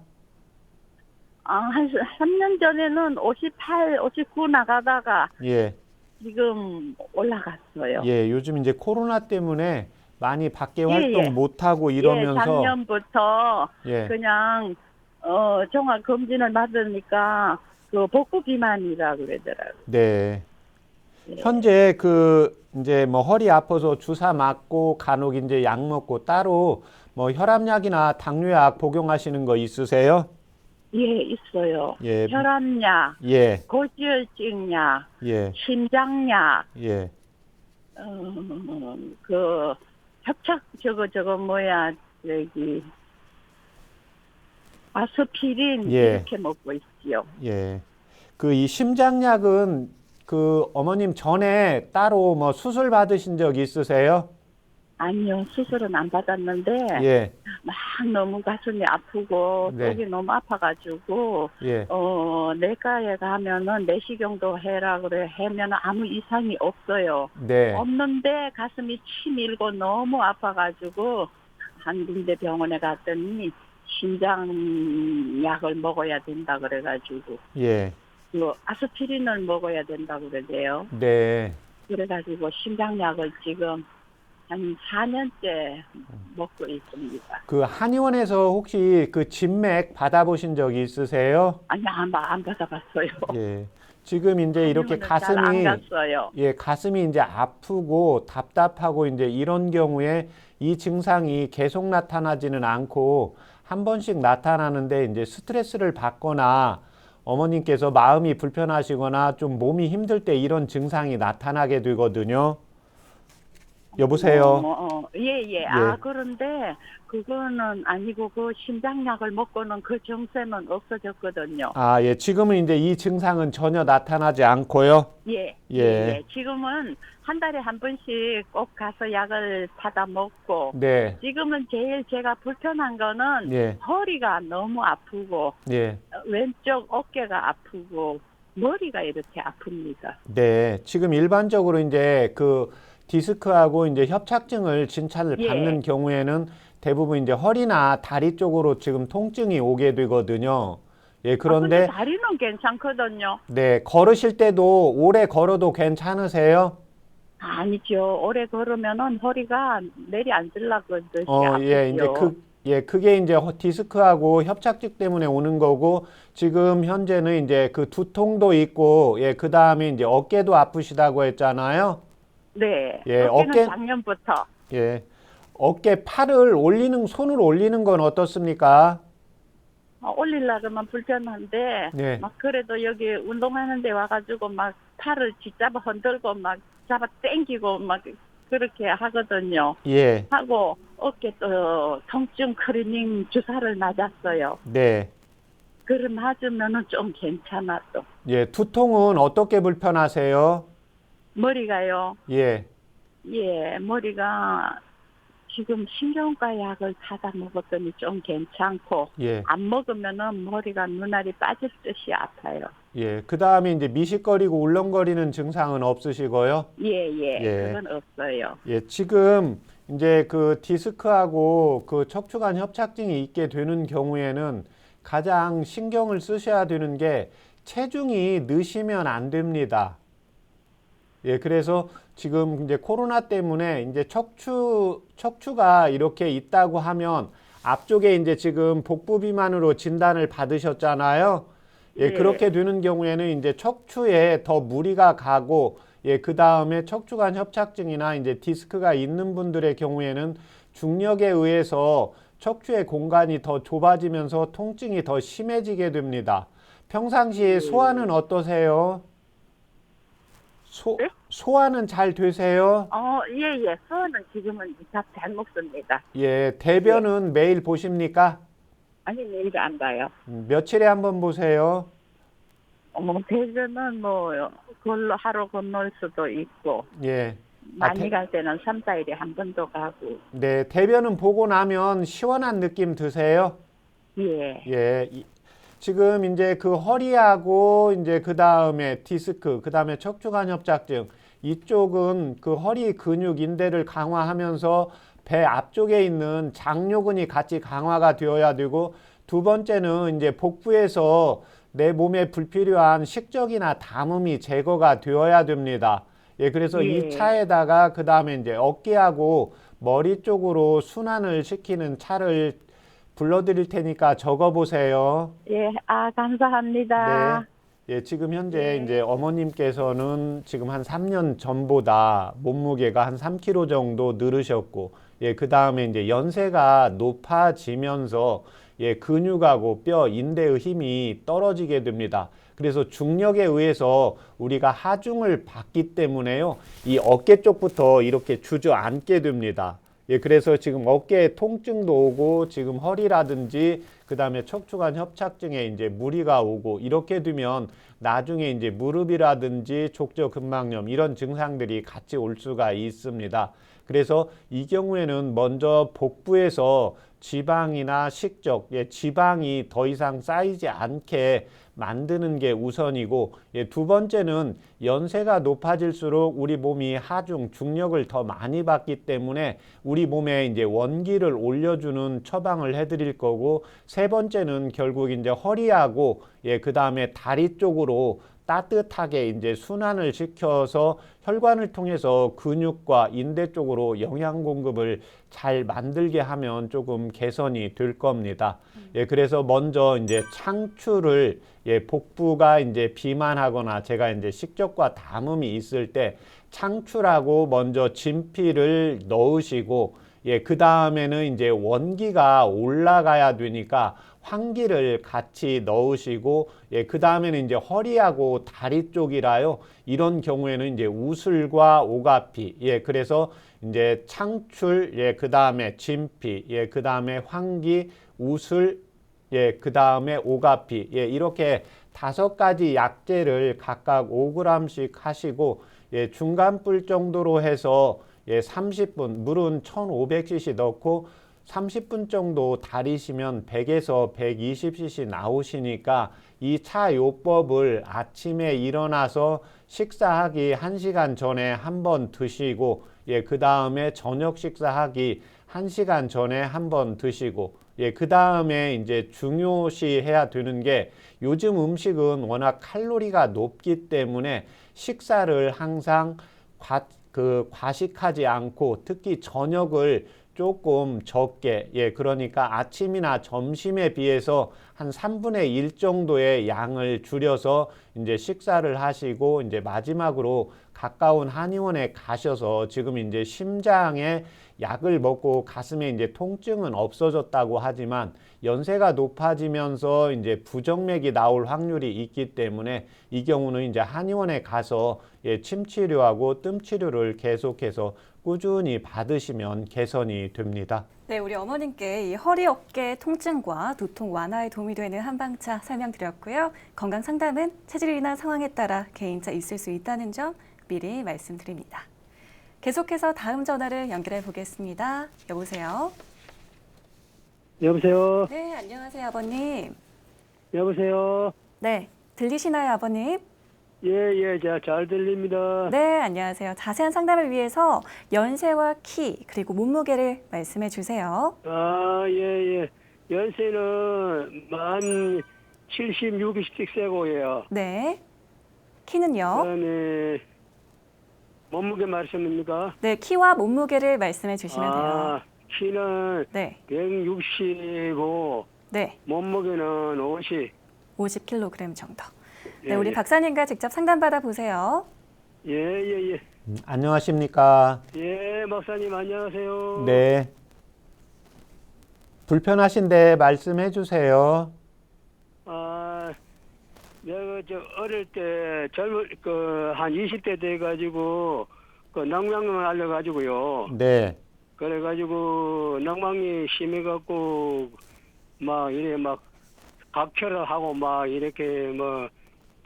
한 3년 전에는 58, 59 나가다가 예, 지금 올라갔어요. 예, 요즘 이제 코로나 때문에 많이 밖에 예, 활동 예. 못하고 예, 이러면서, 작년부터 예, 그냥 종합 검진을 받으니까 그 복부 비만이라 그러더라고요. 네. 예. 현재 그 이제 뭐 허리 아파서 주사 맞고 간혹 이제 약 먹고 따로 뭐 혈압약이나 당뇨약 복용하시는 거 있으세요? 예, 있어요. 예, 혈압약, 예, 고지혈증약, 예, 심장약, 예, 그 협착 저거 뭐야 저기 아스피린 예. 이렇게 먹고 있지요. 예. 그 이 심장약은 그 어머님 전에 따로 뭐 수술 받으신 적 있으세요? 아니요, 수술은 안 받았는데 예, 막 너무 가슴이 아프고 네. 속이 너무 아파가지고 예, 내과에 가면은 내시경도 해라 그래 하면 아무 이상이 없어요. 네, 없는데 가슴이 치밀고 너무 아파가지고 한 군데 병원에 갔더니 심장약을 먹어야 된다 그래가지고 예. 그 아스피린을 먹어야 된다고 그러대요. 네. 그래가지고 심장약을 지금 한 4년째 먹고 있습니다. 그 한의원에서 혹시 그 진맥 받아보신 적이 있으세요? 아니, 안 받아봤어요. 예. 지금 이제 이렇게 잘안 가슴이 갔어요. 예, 가슴이 이제 아프고 답답하고 이제 이런 경우에 이 증상이 계속 나타나지는 않고 한 번씩 나타나는데 이제 스트레스를 받거나 어머님께서 마음이 불편하시거나 좀 몸이 힘들 때 이런 증상이 나타나게 되거든요. 여보세요? 예. 아, 그런데 그거는 아니고 그 심장약을 먹고는 그 증세는 없어졌거든요. 아, 예. 지금은 이제 이 증상은 전혀 나타나지 않고요. 예. 지금은 한 달에 한 번씩 꼭 가서 약을 받아 먹고, 네. 지금은 제일 제가 불편한 거는 예. 허리가 너무 아프고, 예. 왼쪽 어깨가 아프고, 머리가 이렇게 아픕니다. 네. 지금 일반적으로 이제 그 디스크하고 이제 협착증을 진찰을 예. 받는 경우에는 대부분 이제 허리나 다리 쪽으로 지금 통증이 오게 되거든요. 예, 근데 그런데 다리는 괜찮거든요. 네, 걸으실 때도 오래 걸어도 괜찮으세요? 아니죠. 오래 걸으면은 허리가 내려앉으려고 듯이 예, 이제 아프죠. 그게 이제 디스크하고 협착증 때문에 오는 거고, 지금 현재는 이제 그 두통도 있고, 예, 그 다음에 이제 어깨도 아프시다고 했잖아요. 네. 예, 어깨는 작년부터. 예, 어깨 팔을 손으로 올리는 건 어떻습니까? 올리려면 불편한데, 네. 막 그래도 여기 운동하는 데 와가지고 막 팔을 쥐잡아 흔들고 막 잡아 당기고 막 그렇게 하거든요. 예, 하고 어깨 또 통증 크리닝 주사를 맞았어요. 네. 그걸 맞으면은 좀 괜찮아 또. 예, 두통은 어떻게 불편하세요? 머리가요. 예, 머리가 지금 신경과 약을 받아 먹었더니 좀 괜찮고, 예, 안 먹으면은 머리가 눈알이 빠질 듯이 아파요. 예. 그 다음에 이제 미식거리고 울렁거리는 증상은 없으시고요. 예. 그건 없어요. 예, 지금 이제 그 디스크하고 그 척추관 협착증이 있게 되는 경우에는 가장 신경을 쓰셔야 되는 게 체중이 느시면 안 됩니다. 예, 그래서 지금 이제 코로나 때문에 이제 척추가 이렇게 있다고 하면 앞쪽에 이제 지금 복부 비만으로 진단을 받으셨잖아요. 예, 네. 그렇게 되는 경우에는 이제 척추에 더 무리가 가고, 예, 그 다음에 척추관 협착증이나 이제 디스크가 있는 분들의 경우에는 중력에 의해서 척추의 공간이 더 좁아지면서 통증이 더 심해지게 됩니다. 평상시에 소화는 어떠세요? 네? 소화는 잘 되세요? 소는 지금은 밥 잘 먹습니다. 예, 대변은 매일 보십니까? 아니, 매일 안 봐요. 며칠에 한 번 보세요? 대전은 그걸로 하루 건널 수도 있고, 예. 많이 갈 때는 3, 4일에 한 번도 가고. 네, 대변은 보고 나면 시원한 느낌 드세요? 예. 예. 지금 이제 그 허리하고 이제 그 다음에 디스크, 그 다음에 척추관 협착증, 이쪽은 그 허리 근육 인대를 강화하면서 배 앞쪽에 있는 장요근이 같이 강화가 되어야 되고, 두 번째는 이제 복부에서 내 몸에 불필요한 식적이나 담음이 제거가 되어야 됩니다. 예, 그래서 이 차에다가 그 다음에 이제 어깨하고 머리 쪽으로 순환을 시키는 차를 불러드릴 테니까 적어보세요. 예, 감사합니다. 네. 예, 지금 현재 이제 어머님께서는 지금 한 3년 전보다 몸무게가 한 3kg 정도 늘으셨고, 예, 그 다음에 이제 연세가 높아지면서 예, 근육하고 뼈, 인대의 힘이 떨어지게 됩니다. 그래서 중력에 의해서 우리가 하중을 받기 때문에요, 이 어깨 쪽부터 이렇게 주저앉게 됩니다. 예, 그래서 지금 어깨에 통증도 오고, 지금 허리라든지, 그 다음에 척추관 협착증에 이제 무리가 오고, 이렇게 되면 나중에 이제 무릎이라든지 족저근막염 이런 증상들이 같이 올 수가 있습니다. 그래서 이 경우에는 먼저 복부에서 지방이나 식적, 예, 지방이 더 이상 쌓이지 않게 만드는 게 우선이고, 예, 두 번째는 연세가 높아질수록 우리 몸이 하중, 중력을 더 많이 받기 때문에 우리 몸에 이제 원기를 올려주는 처방을 해드릴 거고, 세 번째는 결국 이제 허리하고 그다음에 다리 쪽으로 따뜻하게 이제 순환을 시켜서 혈관을 통해서 근육과 인대 쪽으로 영양 공급을 잘 만들게 하면 조금 개선이 될 겁니다. 그래서 먼저 이제 창출을 복부가 이제 비만하거나 제가 이제 식적과 담음이 있을 때 창출하고 먼저 진피를 넣으시고 그 다음에는 이제 원기가 올라가야 되니까 환기를 같이 넣으시고 그 다음에는 이제 허리하고 다리 쪽이라요. 이런 경우에는 이제 우슬과 오가피 그래서 이제 창출 그 다음에 진피 그 다음에 환기 우슬 그 다음에 오가피 이렇게 5가지 약재를 각각 5g씩 하시고 중간불 정도로 해서 30분 물은 1500cc 넣고 30분 정도 달이시면 100에서 120cc 나오시니까 이 차 요법을 아침에 일어나서 식사하기 1시간 전에 한번 드시고 그 다음에 저녁 식사하기 1시간 전에 한번 드시고 그 다음에 이제 중요시 해야 되는 게 요즘 음식은 워낙 칼로리가 높기 때문에 식사를 항상 과식하지 않고 특히 저녁을 조금 적게 그러니까 아침이나 점심에 비해서 한 3분의 1 정도의 양을 줄여서 이제 식사를 하시고 이제 마지막으로 가까운 한의원에 가셔서 지금 이제 심장에 약을 먹고 가슴에 이제 통증은 없어졌다고 하지만 연세가 높아지면서 이제 부정맥이 나올 확률이 있기 때문에 이 경우는 이제 한의원에 가서 침 치료하고 뜸 치료를 계속해서 꾸준히 받으시면 개선이 됩니다. 네, 우리 어머님께 이 허리 어깨 통증과 두통 완화에 도움이 되는 한방차 설명드렸고요. 건강 상담은 체질이나 상황에 따라 개인차 있을 수 있다는 점 미리 말씀드립니다. 계속해서 다음 전화를 연결해 보겠습니다. 여보세요? 여보세요? 네, 안녕하세요, 아버님. 여보세요? 네, 들리시나요, 아버님? 예, 잘 들립니다. 네, 안녕하세요. 자세한 상담을 위해서 연세와 키, 그리고 몸무게를 말씀해 주세요. 예. 연세는 만 76씩 세고요. 네, 키는요? 그다음에 몸무게 말씀입니까? 네, 키와 몸무게를 말씀해 주시면 돼요. 키는 네, 165, 네, 몸무게는 50. 50kg 정도. 네, 예, 우리 예. 박사님과 직접 상담 받아 보세요. 예. 안녕하십니까? 예, 목사님 안녕하세요. 네. 불편하신데 말씀해 주세요. 내가 어릴 때 한 20대 돼 가지고 낭만을 알려 가지고요. 네. 그래 가지고 낭만이 심해 갖고 막 이래 막 각혈을 하고 막 이렇게 뭐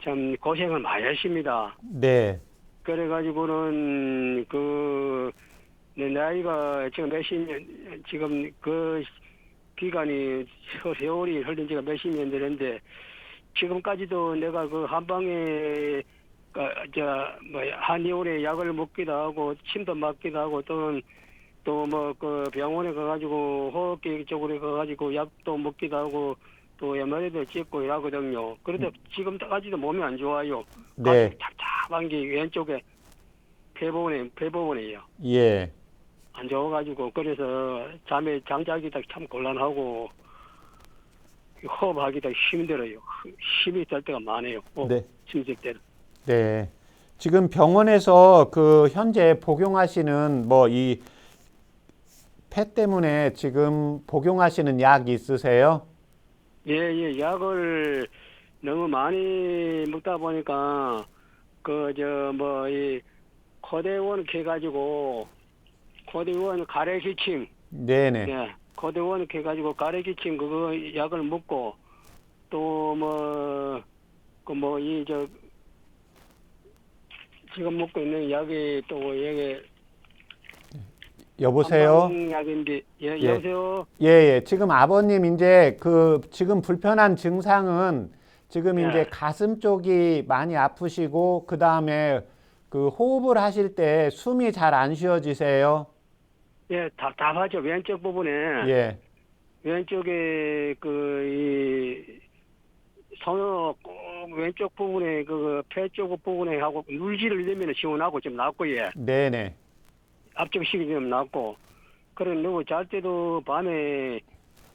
참 고생을 많이 했습니다. 네. 그래 가지고는 내 나이가 지금 지금 그 기간이 세월이 흘린 지가 몇십 년 되는데 지금까지도 내가 그 한방에 한의원에 약을 먹기도 하고 침도 맞기도 하고 또는 또 뭐 그 병원에 가가지고 호흡기 쪽으로 가가지고 약도 먹기도 하고 또 MRI도 찍고 이러거든요. 그래도 지금까지도 몸이 안 좋아요. 네. 답답한 게 왼쪽에 폐부분이에요. 예. 안 좋아가지고 그래서 잠에 장자기도 참 곤란하고 호흡하기도 힘들어요. 힘이 들 때가 많아요. 네. 힘들 때는. 네. 지금 병원에서 그 현재 복용하시는 뭐 이 폐 때문에 지금 복용하시는 약 있으세요? 예. 약을 너무 많이 먹다 보니까 이 코대원 해가지고 코대원 가래기침. 네네. 네. 코대원 해가지고 가래기침 그거 약을 먹고 또 지금 먹고 있는 약이 또 이게 여보세요? 약인데 예. 여보세요. 예. 지금 아버님 이제 그 지금 불편한 증상은 지금 예. 이제 가슴 쪽이 많이 아프시고 그 다음에 그 호흡을 하실 때 숨이 잘 안 쉬어지세요? 예, 답답하죠. 왼쪽 부분에. 예. 왼쪽에 손으로 꼭 왼쪽 부분에 폐 쪽 부분에 하고 눌지를 내면 시원하고 좀 낫고 예. 네네. 앞쪽식이 좀 낫고 그래 누구 잘 때도 밤에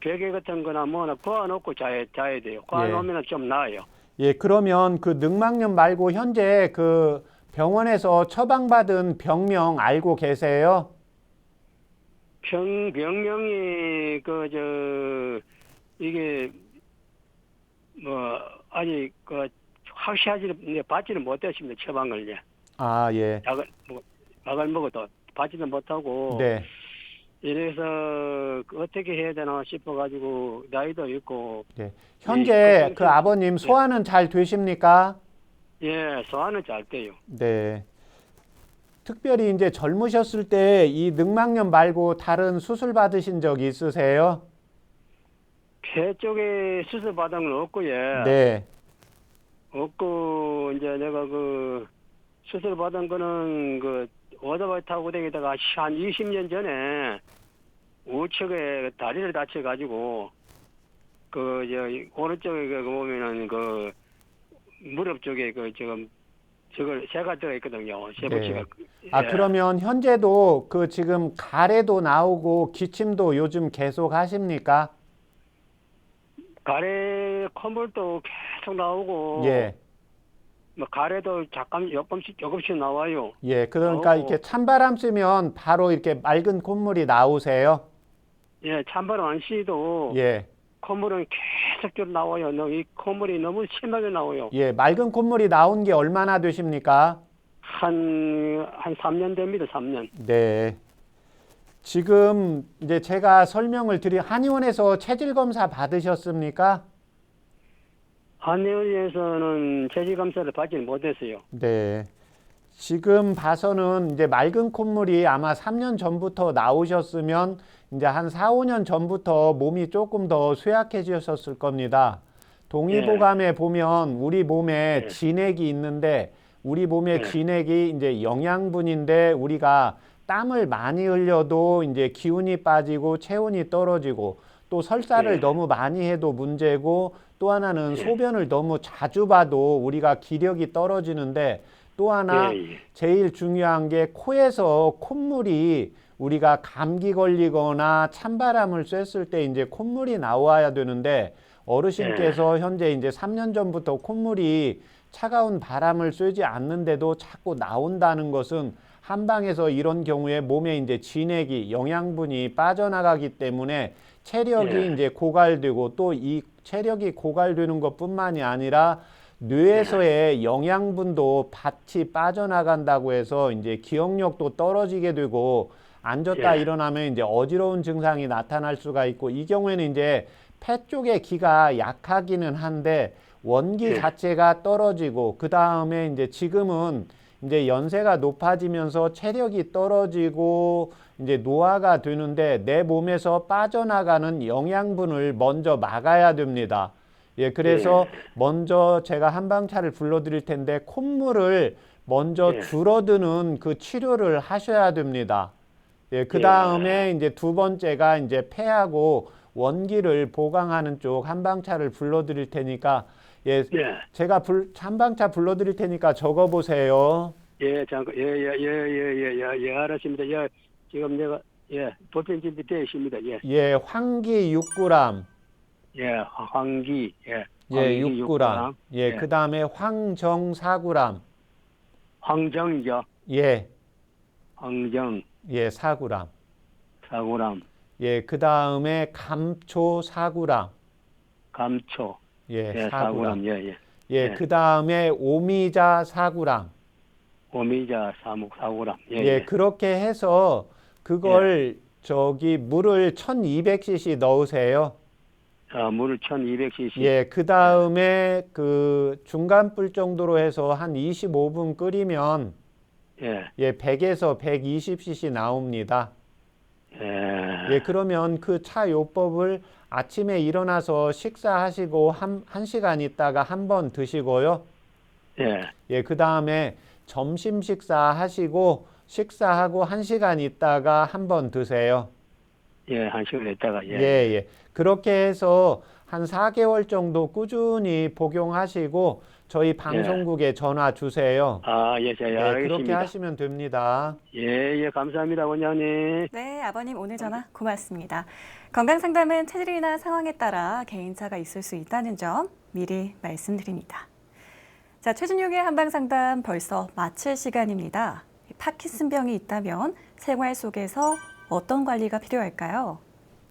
베개 같은 거나 뭐나 그어놓고 자야 돼요. 그어놓으면 좀 나아요. 예, 그러면 그 늑막염 말고 현재 그 병원에서 처방받은 병명 알고 계세요? 병명이 이게 뭐 아직 확실하지 받지는 못했습니다. 처방을 예. 아, 예. 약을 먹어도 받지는 못하고 네. 이래서 어떻게 해야 되나 싶어가지고 나이도 있고 예. 현재 예, 그 아버님 소화는 잘 되십니까? 예 소화는 잘 돼요. 네. 특별히 이제 젊으셨을 때 이 늑막염 말고 다른 수술 받으신 적 있으세요? 폐 쪽에 수술 받은 건 없고 예. 네. 없고 이제 내가 수술 받은 거는 오토바이 타고 다니다가 한 20년 전에 우측에 다리를 다쳐가지고 오른쪽에 보면은 무릎 쪽에 저걸 새가 들어 있거든요. 새부치가. 네. 아, 그러면 현재도 지금 가래도 나오고 기침도 요즘 계속 하십니까? 가래 콧물도 계속 나오고. 예. 뭐 가래도 잠깐 조금씩 나와요. 예, 그러니까 이렇게 찬바람 쐬면 바로 이렇게 맑은 콧물이 나오세요? 예, 찬바람 안 쐬도 예. 콧물은 계속 좀 나와요. 이 콧물이 너무 심하게 나와요. 예, 맑은 콧물이 나온 게 얼마나 되십니까? 한 3년 됩니다. 3년. 네. 지금 이제 제가 설명을 한의원에서 체질 검사 받으셨습니까? 한의원에서는 체질 검사를 받지는 못했어요. 네. 지금 봐서는 이제 맑은 콧물이 아마 3년 전부터 나오셨으면 이제 한 4, 5년 전부터 몸이 조금 더 쇠약해지셨을 겁니다. 동의보감에 보면 우리 몸에 진액이 있는데 우리 몸의 진액이 이제 영양분인데 우리가 땀을 많이 흘려도 이제 기운이 빠지고 체온이 떨어지고 또 설사를 너무 많이 해도 문제고 또 하나는 소변을 너무 자주 봐도 우리가 기력이 떨어지는데 또 하나 제일 중요한 게 코에서 콧물이 우리가 감기 걸리거나 찬바람을 쐈을 때 이제 콧물이 나와야 되는데 어르신께서 현재 이제 3년 전부터 콧물이 차가운 바람을 쐬지 않는데도 자꾸 나온다는 것은 한방에서 이런 경우에 몸에 이제 진액이 영양분이 빠져나가기 때문에 체력이 이제 고갈되고 또 이 체력이 고갈되는 것뿐만이 아니라 뇌에서의 영양분도 밭이 빠져나간다고 해서 이제 기억력도 떨어지게 되고 앉았다 일어나면 이제 어지러운 증상이 나타날 수가 있고 이 경우에는 이제 폐 쪽의 기가 약하기는 한데 원기 자체가 떨어지고 그 다음에 이제 지금은 이제 연세가 높아지면서 체력이 떨어지고 이제 노화가 되는데 내 몸에서 빠져나가는 영양분을 먼저 막아야 됩니다. 예, 그래서 먼저 제가 한방차를 불러드릴 텐데 콧물을 먼저 줄어드는 그 치료를 하셔야 됩니다. 예, 그 다음에 이제 두 번째가 이제 폐하고 원기를 보강하는 쪽 한방차를 불러드릴 테니까 제가 한방차 불러드릴 테니까 적어보세요. 잠깐 알았습니다. 지금 내가 볼펜 준비되어 있습니다. 황기 6g. 황기 6g. 그 다음에 황정 4g. 황정이죠. 황정. 4g. 4g. 그 다음에 감초 4g. 감초. 4g. 그 다음에 오미자 4g. 오미자 4g. 그렇게 해서 그걸 물을 1200cc 넣으세요. 물을 1200cc. 그 다음에 그 중간불 정도로 해서 한 25분 끓이면 100에서 120cc 나옵니다. 그러면 그 차 요법을 아침에 일어나서 식사하시고 1시간 있다가 한 번 드시고요. 그 다음에 점심 식사하시고 식사하고 1시간 있다가 한 번 드세요. 예, 한 시간 있다가 예. 예. 그렇게 해서 한 4개월 정도 꾸준히 복용하시고 저희 방송국에 전화 주세요. 아, 예, 예, 예, 그렇게 알겠습니다. 하시면 됩니다. 예, 예, 감사합니다, 원장님. 네, 아버님 오늘 전화 고맙습니다. 건강상담은 체질이나 상황에 따라 개인차가 있을 수 있다는 점 미리 말씀드립니다. 자, 최진욱의 한방상담 벌써 마칠 시간입니다. 파킨슨병이 있다면 생활 속에서 어떤 관리가 필요할까요?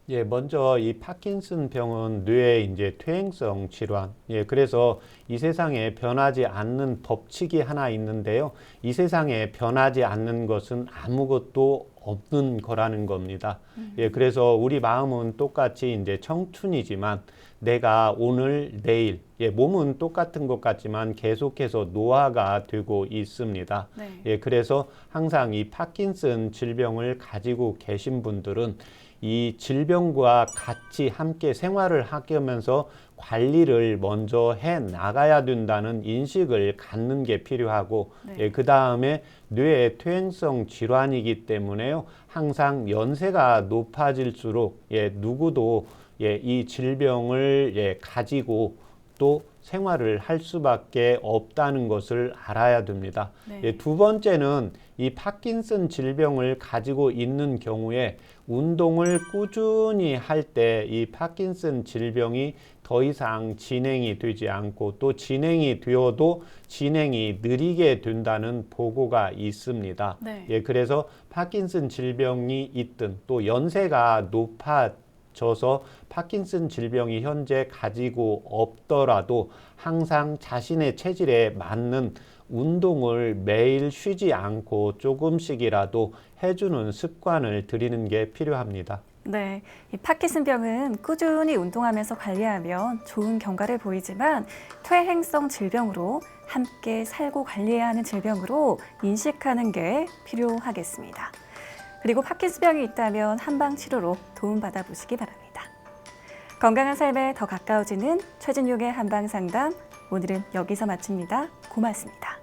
예, 먼저 이 파킨슨 병은 뇌의 이제 퇴행성 질환. 예, 그래서 이 세상에 변하지 않는 법칙이 하나 있는데요. 이 세상에 변하지 않는 것은 아무것도 없는 거라는 겁니다. 예, 그래서 우리 마음은 똑같이 이제 청춘이지만 내가 오늘, 내일, 예, 몸은 똑같은 것 같지만 계속해서 노화가 되고 있습니다. 네. 예, 그래서 항상 이 파킨슨 질병을 가지고 계신 분들은 이 질병과 같이 함께 생활을 하면서 관리를 먼저 해 나가야 된다는 인식을 갖는 게 필요하고 네. 예, 그 다음에 뇌의 퇴행성 질환이기 때문에요. 항상 연세가 높아질수록 예, 누구도 예, 이 질병을 예, 가지고 또 생활을 할 수밖에 없다는 것을 알아야 됩니다. 네. 예, 두 번째는 이 파킨슨 질병을 가지고 있는 경우에 운동을 꾸준히 할 때 이 파킨슨 질병이 더 이상 진행이 되지 않고 또 진행이 되어도 진행이 느리게 된다는 보고가 있습니다. 네. 예, 그래서 파킨슨 질병이 있든 또 연세가 높아져서 파킨슨 질병이 현재 가지고 없더라도 항상 자신의 체질에 맞는 운동을 매일 쉬지 않고 조금씩이라도 해주는 습관을 들이는 게 필요합니다. 네, 이 파킨슨병은 꾸준히 운동하면서 관리하면 좋은 경과를 보이지만 퇴행성 질병으로 함께 살고 관리해야 하는 질병으로 인식하는 게 필요하겠습니다. 그리고 파킨슨병이 있다면 한방 치료로 도움받아 보시기 바랍니다. 건강한 삶에 더 가까워지는 최진욱의 한방 상담, 오늘은 여기서 마칩니다. 고맙습니다.